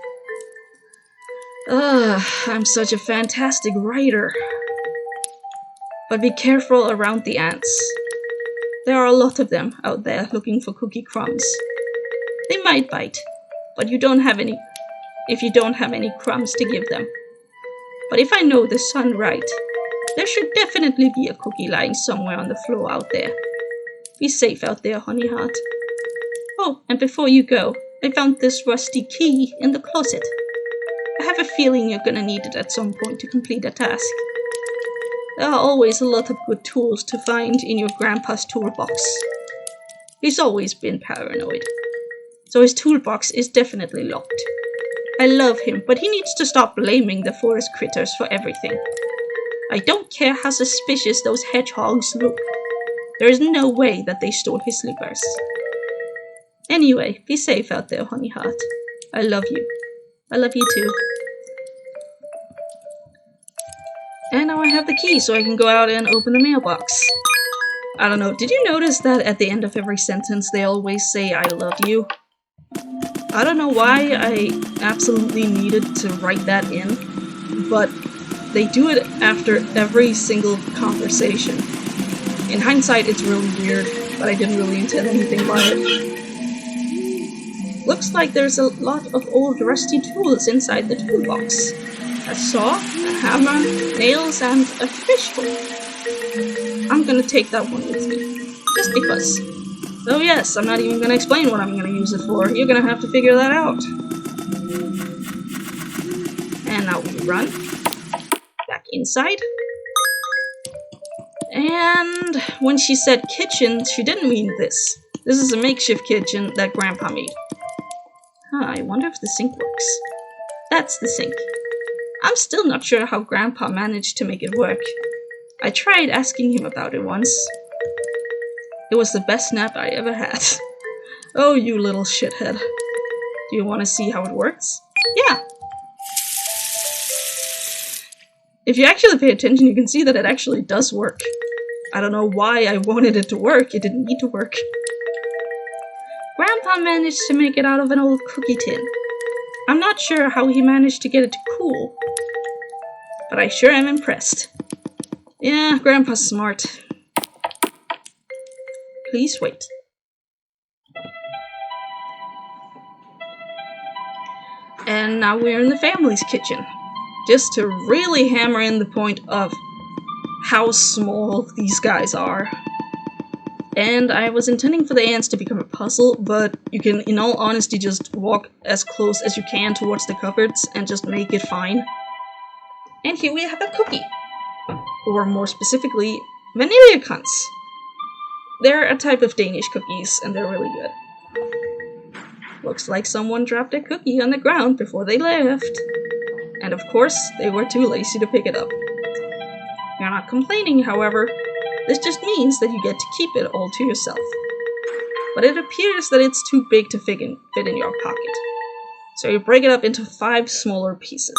Speaker 2: I'm such a fantastic writer. But be careful around the ants. There are a lot of them out there looking for cookie crumbs. They might bite, but you don't have any if you don't have any crumbs to give them. But if I know the sun right, there should definitely be a cookie lying somewhere on the floor out there. Be safe out there, honey heart. Oh, and before you go, I found this rusty key in the closet. I have a feeling you're gonna need it at some point to complete a task. There are always a lot of good tools to find in your grandpa's toolbox. He's always been paranoid, so his toolbox is definitely locked. I love him, but he needs to stop blaming the forest critters for everything. I don't care how suspicious those hedgehogs look. There is no way that they stole his slippers. Anyway, be safe out there, honey heart. I love you. I love you too. And now I have the key, so I can go out and open the mailbox. I don't know, did you notice that at the end of every sentence they always say, I love you? I don't know why I absolutely needed to write that in, but they do it after every single conversation. In hindsight, it's really weird, but I didn't really intend anything by it. Looks like there's a lot of old rusty tools inside the toolbox. A saw, a hammer, nails, and a fish hook. I'm gonna take that one with me, just because. Oh yes, I'm not even gonna explain what I'm gonna use it for. You're gonna have to figure that out. And now we run back inside. And when she said kitchen, she didn't mean this. This is a makeshift kitchen that Grandpa made. I wonder if the sink works. That's the sink. I'm still not sure how Grandpa managed to make it work. I tried asking him about it once. It was the best nap I ever had. Oh, you little shithead. Do you want to see how it works? Yeah. If you actually pay attention, you can see that it actually does work. I don't know why I wanted it to work. It didn't need to work. Grandpa managed to make it out of an old cookie tin. I'm not sure how he managed to get it to cool, but I sure am impressed. Yeah, Grandpa's smart. Please wait. And now we're in the family's kitchen. Just to really hammer in the point of how small these guys are. And I was intending for the ants to become a puzzle, but you can, in all honesty, just walk as close as you can towards the cupboards and just make it fine. And here we have a cookie. Or more specifically, vanilla cunts. They're a type of Danish cookies, and they're really good. Looks like someone dropped a cookie on the ground before they left. And of course, they were too lazy to pick it up. You're not complaining, however. This just means that you get to keep it all to yourself. But it appears that it's too big to fit in your pocket. So you break it up into 5 smaller pieces.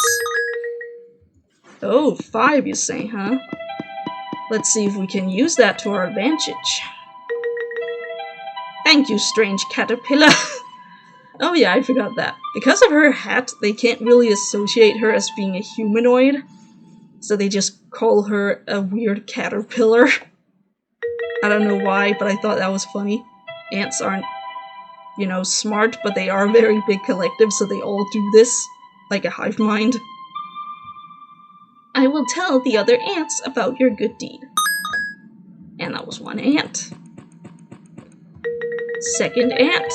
Speaker 2: Oh, 5 you say, huh? Let's see if we can use that to our advantage. Thank you, strange caterpillar. Oh yeah, I forgot that. Because of her hat, they can't really associate her as being a humanoid. So they just call her a weird caterpillar. I don't know why, but I thought that was funny. Ants aren't, you know, smart, but they are a very big collective, so they all do this. Like a hive mind. I will tell the other ants about your good deed. And that was 1 ant. Second ant.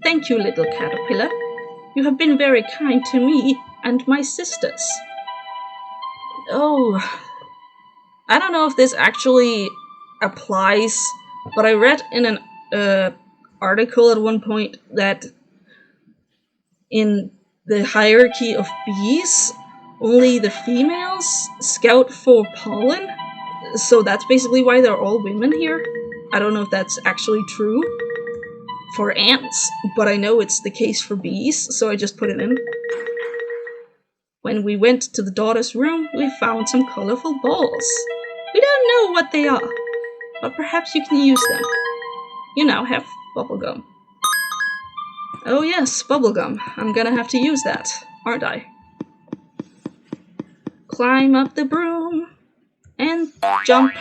Speaker 2: Thank you, little caterpillar. You have been very kind to me and my sisters. Oh, I don't know if this actually applies, but I read in an article at one point that in the hierarchy of bees, only the females scout for pollen. So that's basically why they're all women here. I don't know if that's actually true for ants, but I know it's the case for bees, so I just put it in. When we went to the daughter's room, we found some colorful balls. We don't know what they are, but perhaps you can use them. You now have bubblegum. Oh yes, bubblegum. I'm gonna have to use that, aren't I? Climb up the broom and jump.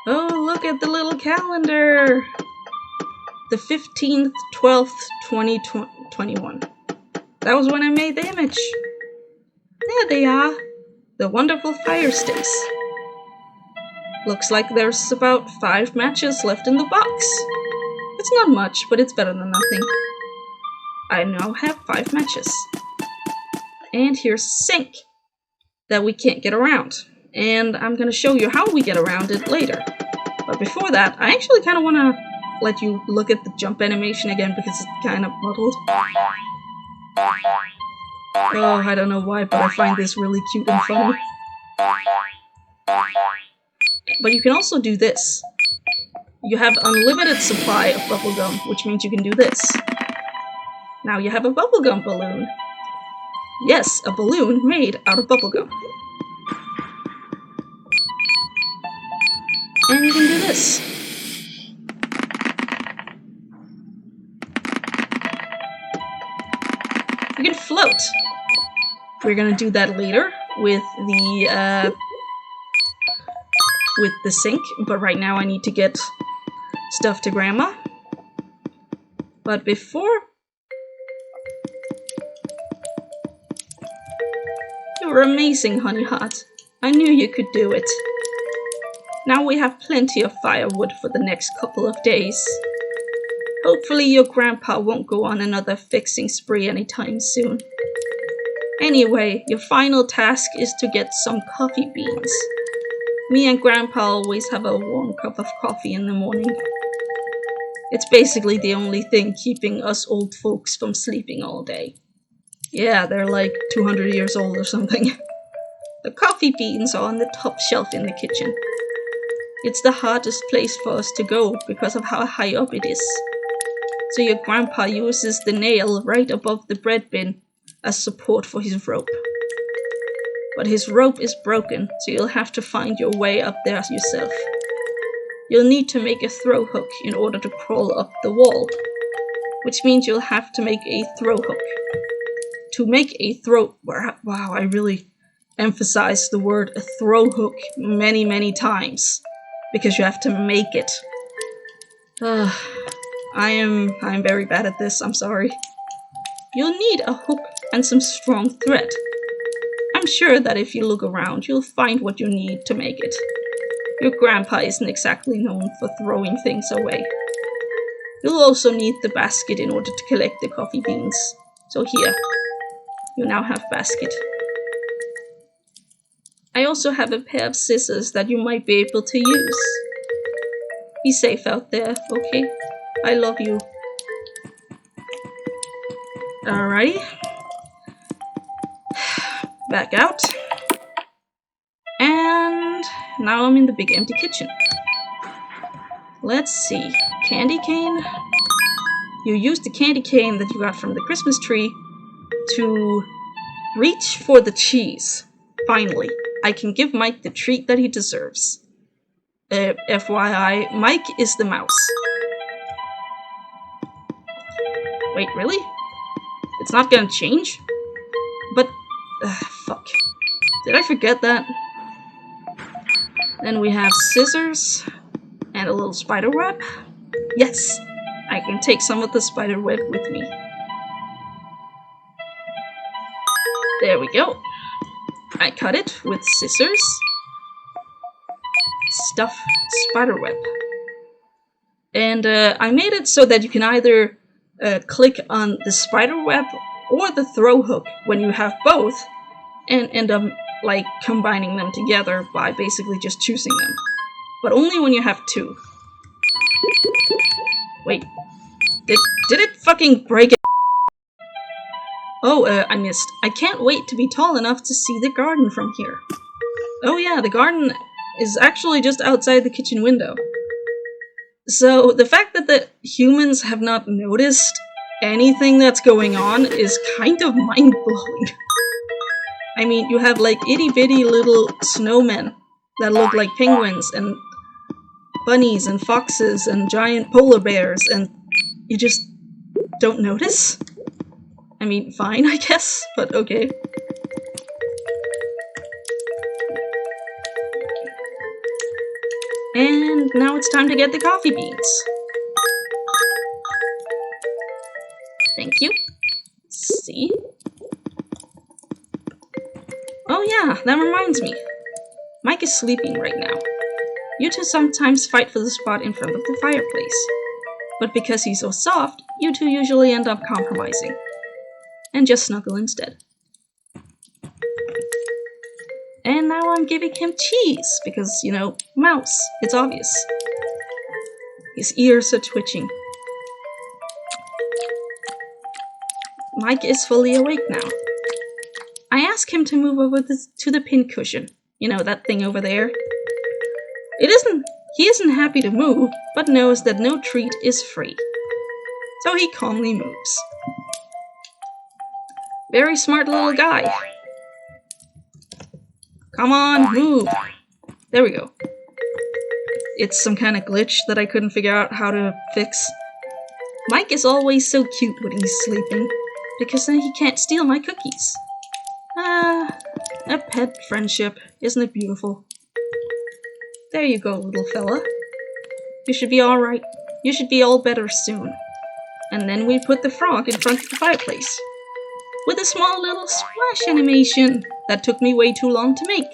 Speaker 2: Oh, look at the little calendar! The 15th, 12th, 2021. That was when I made the image. There they are. The wonderful fire sticks. Looks like there's about 5 matches left in the box. It's not much, but it's better than nothing. I now have 5 matches. And here's a sink that we can't get around. And I'm gonna show you how we get around it later. But before that, I actually kind of want to let you look at the jump animation again because it's kind of muddled. Oh, I don't know why, but I find this really cute and funny. But you can also do this. You have unlimited supply of bubblegum, which means you can do this. Now you have a bubblegum balloon. Yes, a balloon made out of bubblegum. And you can do this. You can float. We're gonna do that later with the sink, but right now I need to get stuff to Grandma. But before... You were amazing, Honey Hot. I knew you could do it. Now we have plenty of firewood for the next couple of days. Hopefully your grandpa won't go on another fixing spree anytime soon. Anyway, your final task is to get some coffee beans. Me and Grandpa always have a warm cup of coffee in the morning. It's basically the only thing keeping us old folks from sleeping all day. Yeah, they're like 200 years old or something. The coffee beans are on the top shelf in the kitchen. It's the hardest place for us to go because of how high up it is. So your grandpa uses the nail right above the bread bin as support for his rope. But his rope is broken, so you'll have to find your way up there yourself. You'll need to make a throw hook in order to crawl up the wall, which means you'll have to make a throw hook. To make a throw... Wow, I really emphasized the word a throw hook many times, because you have to make it. I'm very bad at this, I'm sorry. You'll need a hook and some strong thread. I'm sure that if you look around, you'll find what you need to make it. Your grandpa isn't exactly known for throwing things away. You'll also need the basket in order to collect the coffee beans. So here, you now have basket. I also have a pair of scissors that you might be able to use. Be safe out there, okay? I love you. Alrighty. Back out. And now I'm in the big empty kitchen. Let's see. Candy cane. You use the candy cane that you got from the Christmas tree to reach for the cheese. Finally, I can give Mike the treat that he deserves. FYI, Mike is the mouse. Wait, really? It's not gonna change? But, fuck. Did I forget that? Then we have scissors and a little spider web. Yes, I can take some of the spider web with me. There we go. I cut it with scissors. Stuff spider web. And I made it so that you can either click on the spider web or the throw hook when you have both, and end up like combining them together by basically just choosing them. But only when you have two. Wait, did it fucking break it? Oh, I missed. I can't wait to be tall enough to see the garden from here. Oh yeah, the garden is actually just outside the kitchen window. So the fact that the humans have not noticed anything that's going on is kind of mind-blowing. I mean, you have like itty-bitty little snowmen that look like penguins, and bunnies and foxes and giant polar bears, and you just don't notice? I mean, fine, I guess, but okay. And now it's time to get the coffee beans. Thank you. Let's see. Oh yeah, that reminds me. Mike is sleeping right now. You two sometimes fight for the spot in front of the fireplace. But because he's so soft, you two usually end up compromising. And just snuggle instead. And now I'm giving him cheese, because, you know, mouse, it's obvious. His ears are twitching. Mike is fully awake now. I ask him to move over to the pincushion. You know, that thing over there. He isn't happy to move, but knows that no treat is free. So he calmly moves. Very smart little guy. Come on, move! There we go. It's some kind of glitch that I couldn't figure out how to fix. Mike is always so cute when he's sleeping, because then he can't steal my cookies. A pet friendship, isn't it beautiful? There you go, little fella. You should be alright. You should be all better soon. And then we put the frog in front of the fireplace. With a small little splash animation that took me way too long to make.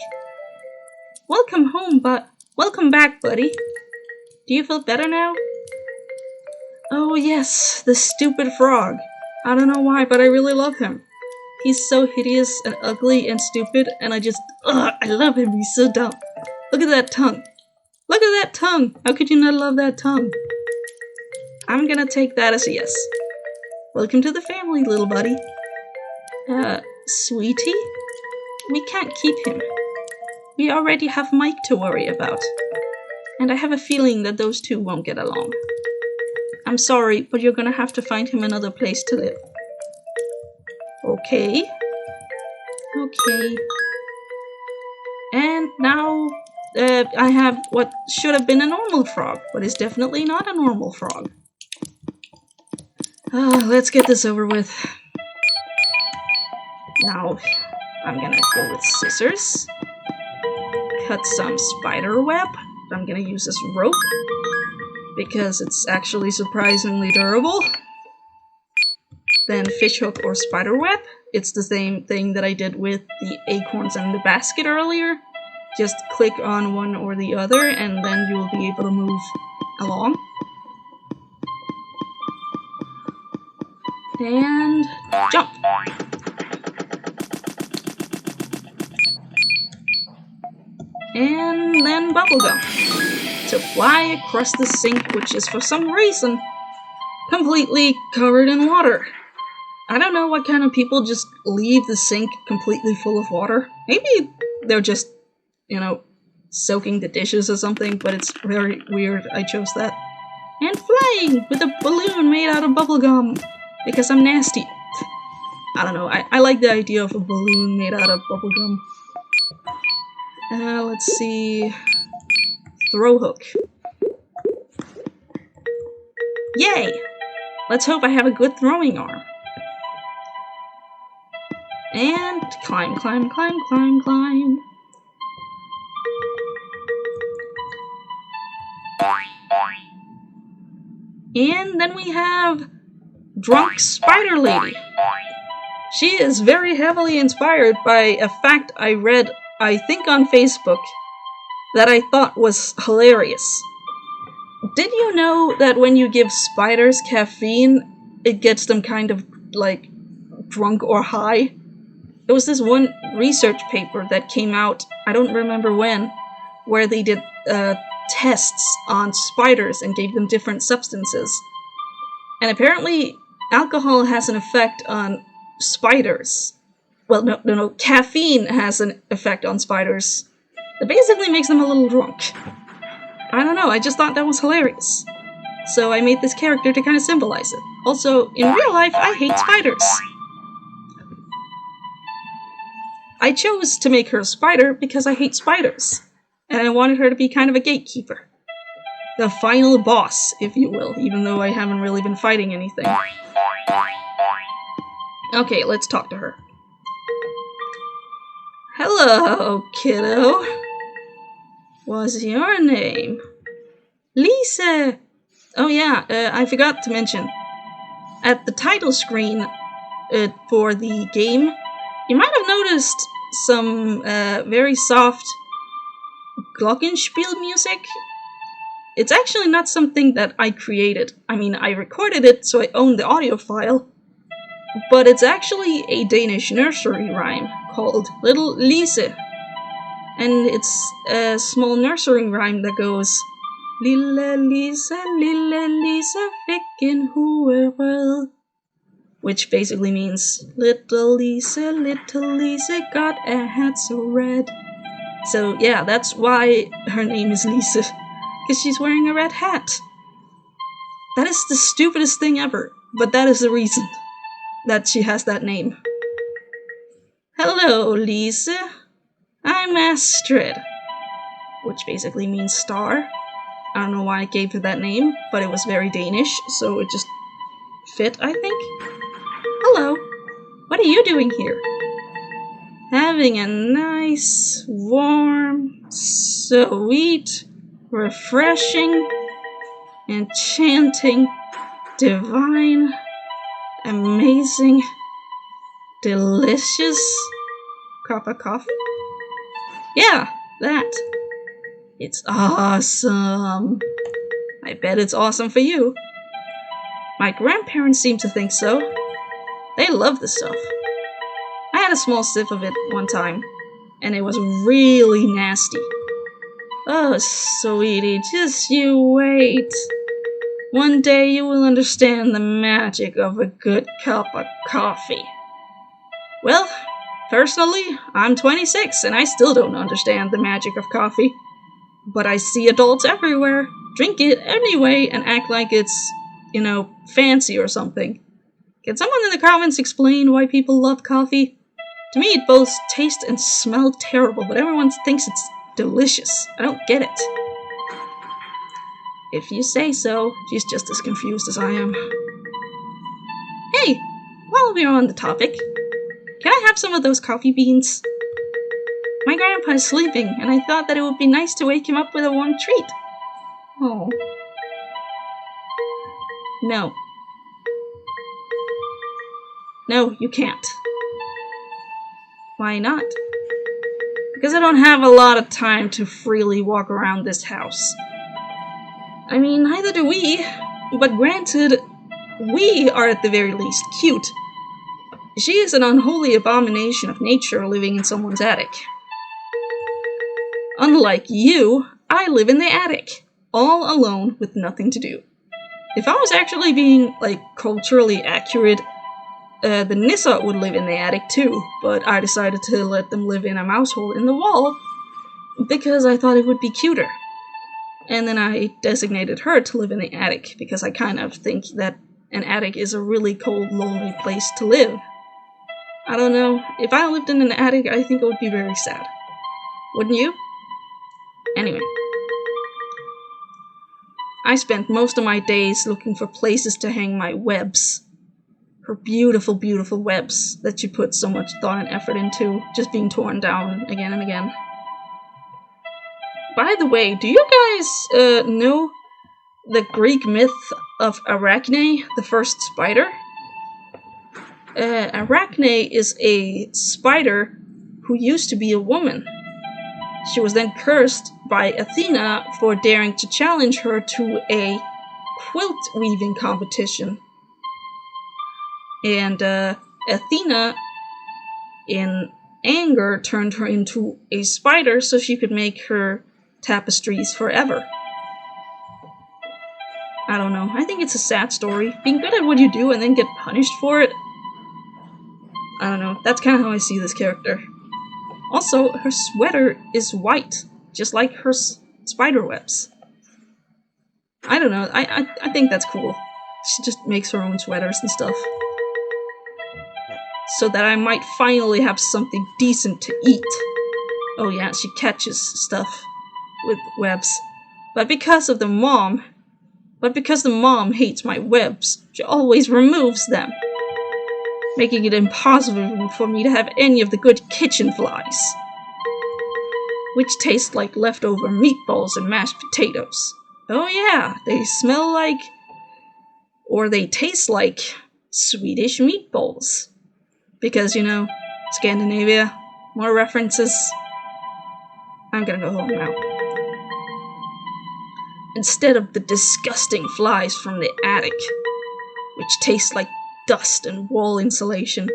Speaker 2: Welcome home, welcome back, buddy. Do you feel better now? Oh yes, the stupid frog. I don't know why, but I really love him. He's so hideous and ugly and stupid, and I love him. He's so dumb. Look at that tongue. Look at that tongue. How could you not love that tongue? I'm gonna take that as a yes. Welcome to the family, little buddy. Sweetie? We can't keep him. We already have Mike to worry about. And I have a feeling that those two won't get along. I'm sorry, but you're gonna have to find him another place to live. Okay. Okay. And now, I have what should have been a normal frog, but is definitely not a normal frog. Let's get this over with. Now, I'm gonna go with scissors. Cut some spider web. I'm gonna use this rope because it's actually surprisingly durable. Then fishhook or spider web. It's the same thing that I did with the acorns and the basket earlier. Just click on one or the other and then you will be able to move along. And jump! And then bubblegum to fly across the sink, which is for some reason completely covered in water. I don't know what kind of people just leave the sink completely full of water. Maybe they're just, soaking the dishes or something, but it's very weird. I chose that. And flying with a balloon made out of bubblegum because I'm nasty. I don't know. I like the idea of a balloon made out of bubblegum. Let's see. Throw hook. Yay! Let's hope I have a good throwing arm. And climb, climb, climb, climb, climb. And then we have Drunk Spider Lady. She is very heavily inspired by a fact I read, I think on Facebook, that I thought was hilarious. Did you know that when you give spiders caffeine, it gets them kind of, drunk or high? There was this one research paper that came out, I don't remember when, where they did tests on spiders and gave them different substances. And apparently, alcohol has an effect on spiders. Well, no, caffeine has an effect on spiders. It basically makes them a little drunk. I don't know, I just thought that was hilarious. So I made this character to kind of symbolize it. Also, in real life, I hate spiders. I chose to make her a spider because I hate spiders. And I wanted her to be kind of a gatekeeper. The final boss, if you will, even though I haven't really been fighting anything. Okay, let's talk to her. Hello, kiddo. What's your name? Lisse! Oh yeah, I forgot to mention. At the title screen for the game, you might have noticed some very soft glockenspiel music. It's actually not something that I created. I mean, I recorded it, so I own the audio file. But it's actually a Danish nursery rhyme called Little Lise. And it's a small nursery rhyme that goes Lille Lise fik en hue, which basically means Little Lise got a hat so red. So yeah, that's why her name is Lise, because she's wearing a red hat. That is the stupidest thing ever, but that is the reason that she has that name. Hello, Lise. I'm Astrid, which basically means star. I don't know why I gave her that name, but it was very Danish, so it just fit, I think. Hello. What are you doing here? Having a nice, warm, sweet, refreshing, enchanting divine, amazing, delicious cup of coffee? Yeah, that. It's awesome. I bet it's awesome for you. My grandparents seem to think so. They love the stuff. I had a small sip of it one time, and it was really nasty. Oh, sweetie, just you wait. One day you will understand the magic of a good cup of coffee. Well, personally, I'm 26 and I still don't understand the magic of coffee. But I see adults everywhere drink it anyway and act like it's, fancy or something. Can someone in the comments explain why people love coffee? To me, it both tastes and smells terrible, but everyone thinks it's delicious. I don't get it. If you say so, she's just as confused as I am. Hey, while we're on the topic, can I have some of those coffee beans? My grandpa is sleeping, and I thought that it would be nice to wake him up with a warm treat. Oh. No. No, you can't. Why not? Because I don't have a lot of time to freely walk around this house. I mean, neither do we, but granted, we are at the very least cute. She is an unholy abomination of nature living in someone's attic. Unlike you, I live in the attic, all alone with nothing to do. If I was actually being, culturally accurate, the Nisse would live in the attic too, but I decided to let them live in a mouse hole in the wall because I thought it would be cuter. And then I designated her to live in the attic because I kind of think that an attic is a really cold, lonely place to live. I don't know, if I lived in an attic, I think it would be very sad. Wouldn't you? Anyway. I spent most of my days looking for places to hang my webs. Her beautiful, beautiful webs that she put so much thought and effort into, just being torn down again and again. By the way, do you guys know the Greek myth of Arachne, the first spider? Arachne is a spider who used to be a woman. She was then cursed by Athena for daring to challenge her to a quilt weaving competition. And Athena, in anger, turned her into a spider so she could make her tapestries forever. I don't know. I think it's a sad story. Being good at what you do and then get punished for it. I don't know. That's kind of how I see this character. Also, her sweater is white, just like her spider webs. I don't know. I think that's cool. She just makes her own sweaters and stuff. So that I might finally have something decent to eat. Oh yeah, she catches stuff with webs. But because the mom hates my webs, she always removes them, making it impossible for me to have any of the good kitchen flies, which taste like leftover meatballs and mashed potatoes. Oh yeah, they smell like, or they taste like, Swedish meatballs. Because, Scandinavia, more references. I'm gonna go home now. Instead of the disgusting flies from the attic, which taste like dust and wall insulation.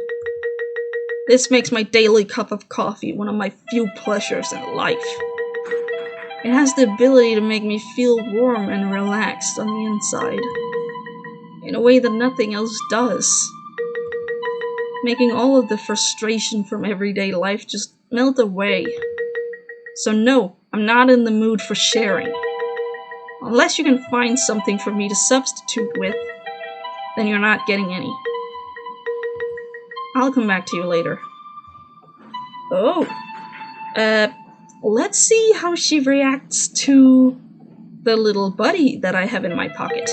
Speaker 2: This makes my daily cup of coffee one of my few pleasures in life. It has the ability to make me feel warm and relaxed on the inside, in a way that nothing else does, making all of the frustration from everyday life just melt away. So no, I'm not in the mood for sharing. Unless you can find something for me to substitute with, then you're not getting any. I'll come back to you later. Oh, let's see how she reacts to the little buddy that I have in my pocket.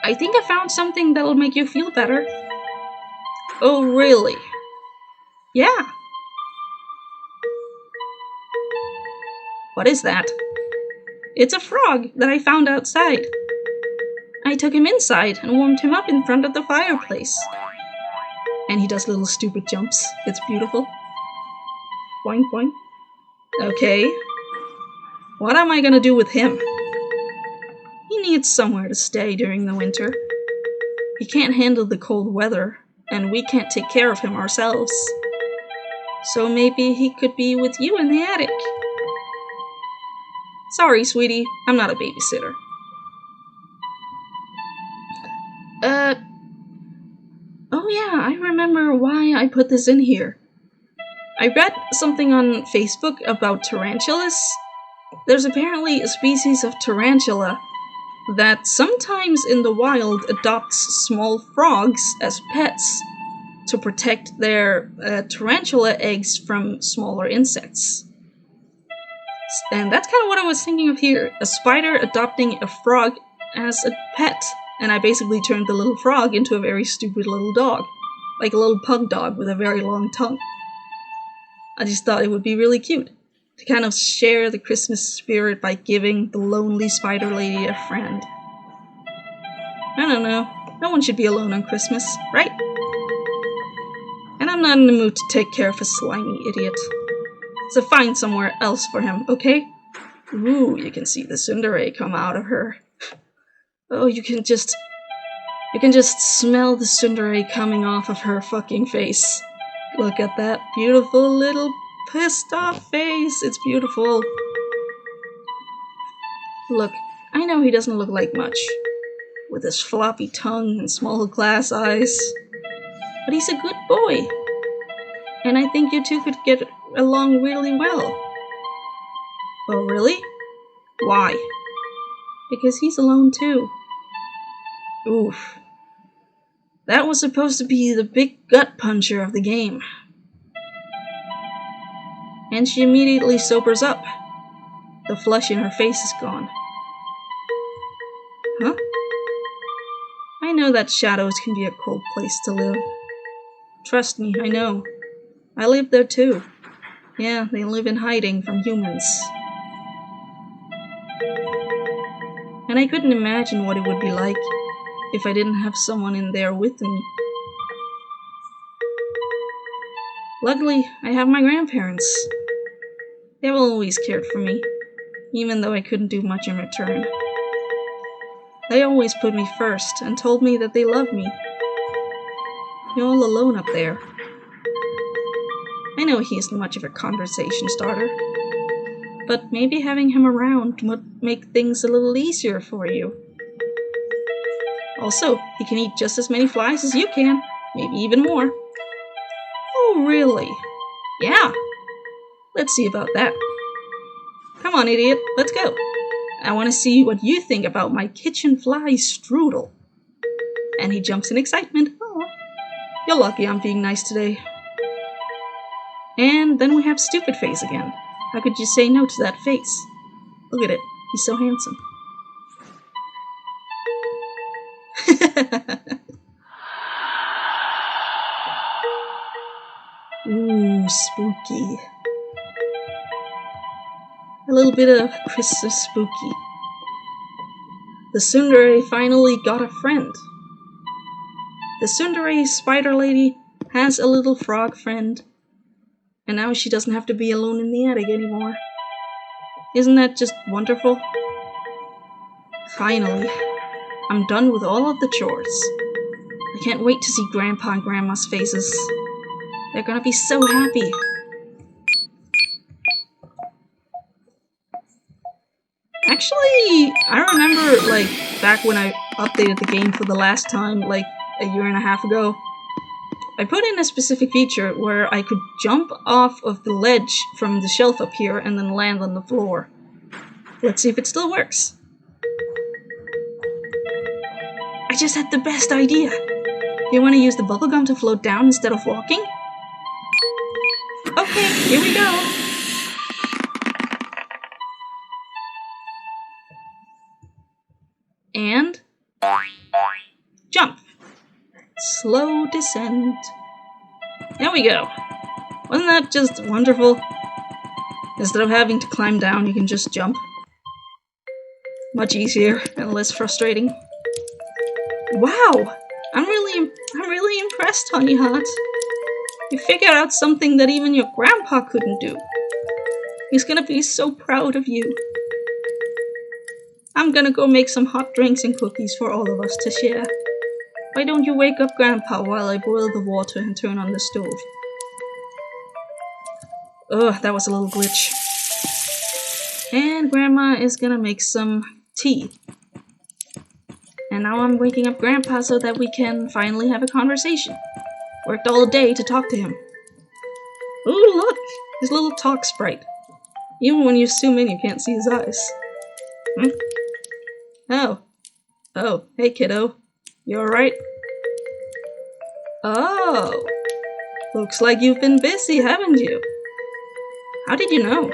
Speaker 2: I think I found something that'll make you feel better. Oh, really? Yeah. What is that? It's a frog that I found outside. I I took him inside and warmed him up in front of the fireplace. And he does little stupid jumps. It's beautiful. Boing, boing. Okay. What am I gonna do with him? He needs somewhere to stay during the winter. He can't handle the cold weather, and we can't take care of him ourselves. So maybe he could be with you in the attic. Sorry, sweetie, I'm not a babysitter. Oh yeah, I remember why I put this in here. I read something on Facebook about tarantulas. There's apparently a species of tarantula that sometimes in the wild adopts small frogs as pets to protect their tarantula eggs from smaller insects. And that's kind of what I was thinking of here. A spider adopting a frog as a pet. And I basically turned the little frog into a very stupid little dog. Like a little pug dog with a very long tongue. I just thought it would be really cute to kind of share the Christmas spirit by giving the lonely spider lady a friend. I don't know. No one should be alone on Christmas, right? And I'm not in the mood to take care of a slimy idiot. So find somewhere else for him, okay? Ooh, you can see the tsundere come out of her. Oh, you can just smell the tsundere coming off of her fucking face. Look at that beautiful little pissed off face. It's beautiful. Look, I know he doesn't look like much, with his floppy tongue and small glass eyes, but he's a good boy. And I think you two could get along really well. Oh, really? Why? Because he's alone too. Oof. That was supposed to be the big gut puncher of the game. And she immediately sobers up. The flush in her face is gone. Huh? I know that shadows can be a cold place to live. Trust me, I know. I live there too. Yeah, they live in hiding from humans. And I couldn't imagine what it would be like if I didn't have someone in there with me. Luckily, I have my grandparents. They've always cared for me, even though I couldn't do much in return. They always put me first and told me that they loved me. You're all alone up there. I know he isn't much of a conversation starter, but maybe having him around would make things a little easier for you. Also, he can eat just as many flies as you can, maybe even more. Oh, really? Yeah. Let's see about that. Come on, idiot, let's go. I want to see what you think about my kitchen fly strudel. And he jumps in excitement. Oh, you're lucky I'm being nice today. And then we have stupid face again. How could you say no to that face? Look at it, he's so handsome. Ooh, spooky. A little bit of Christmas spooky. The tsundere finally got a friend. The tsundere spider lady has a little frog friend, and now she doesn't have to be alone in the attic anymore. Isn't that just wonderful? Finally, I'm done with all of the chores. I can't wait to see Grandpa and Grandma's faces. They're gonna be so happy. Actually, I remember, like, back when I updated the game for the last time, like, a year and a half ago, I put in a specific feature where I could jump off of the ledge from the shelf up here and then land on the floor. Let's see if it still works. I just had the best idea. You want to use the bubblegum to float down instead of walking? Okay, here we go. And jump. Slow descent. There we go. Wasn't that just wonderful? Instead of having to climb down, you can just jump. Much easier and less frustrating. Wow! I'm really impressed, honey heart. You figured out something that even your grandpa couldn't do. He's gonna be so proud of you. I'm gonna go make some hot drinks and cookies for all of us to share. Why don't you wake up Grandpa while I boil the water and turn on the stove? Ugh, that was a little glitch. And Grandma is gonna make some tea. And now I'm waking up Grandpa so that we can finally have a conversation. Worked all day to talk to him. Ooh, look! His little talk sprite. Even when you zoom in, you can't see his eyes. Oh, hey kiddo. You alright? Oh, looks like you've been busy, haven't you? How did you know?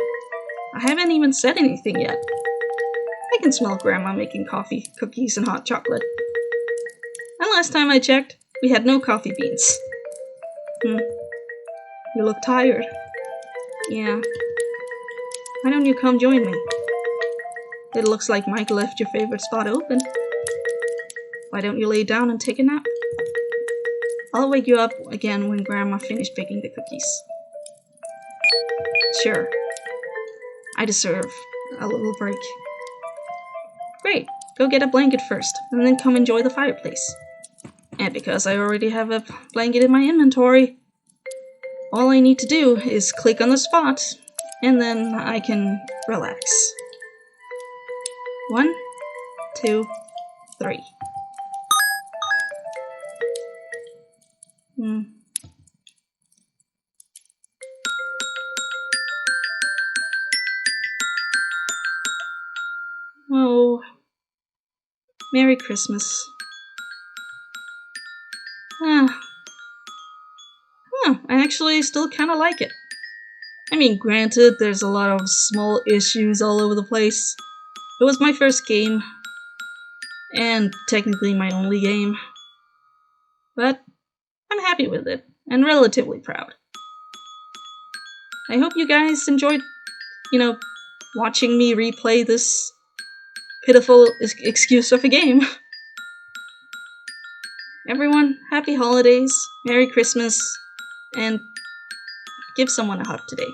Speaker 2: I haven't even said anything yet. I can smell Grandma making coffee, cookies, and hot chocolate. And last time I checked, we had no coffee beans. You look tired. Yeah. Why don't you come join me? It looks like Mike left your favorite spot open. Why don't you lay down and take a nap? I'll wake you up again when Grandma finished baking the cookies. Sure. I deserve a little break. Great, go get a blanket first, and then come enjoy the fireplace. And because I already have a blanket in my inventory, all I need to do is click on the spot, and then I can relax. 1, 2, 3. Oh, Merry Christmas. I actually still kind of like it. I mean, granted, there's a lot of small issues all over the place. It was my first game, and technically my only game. But I'm happy with it, and relatively proud. I hope you guys enjoyed, watching me replay this pitiful excuse of a game. Everyone, happy holidays, Merry Christmas, and give someone a hug today.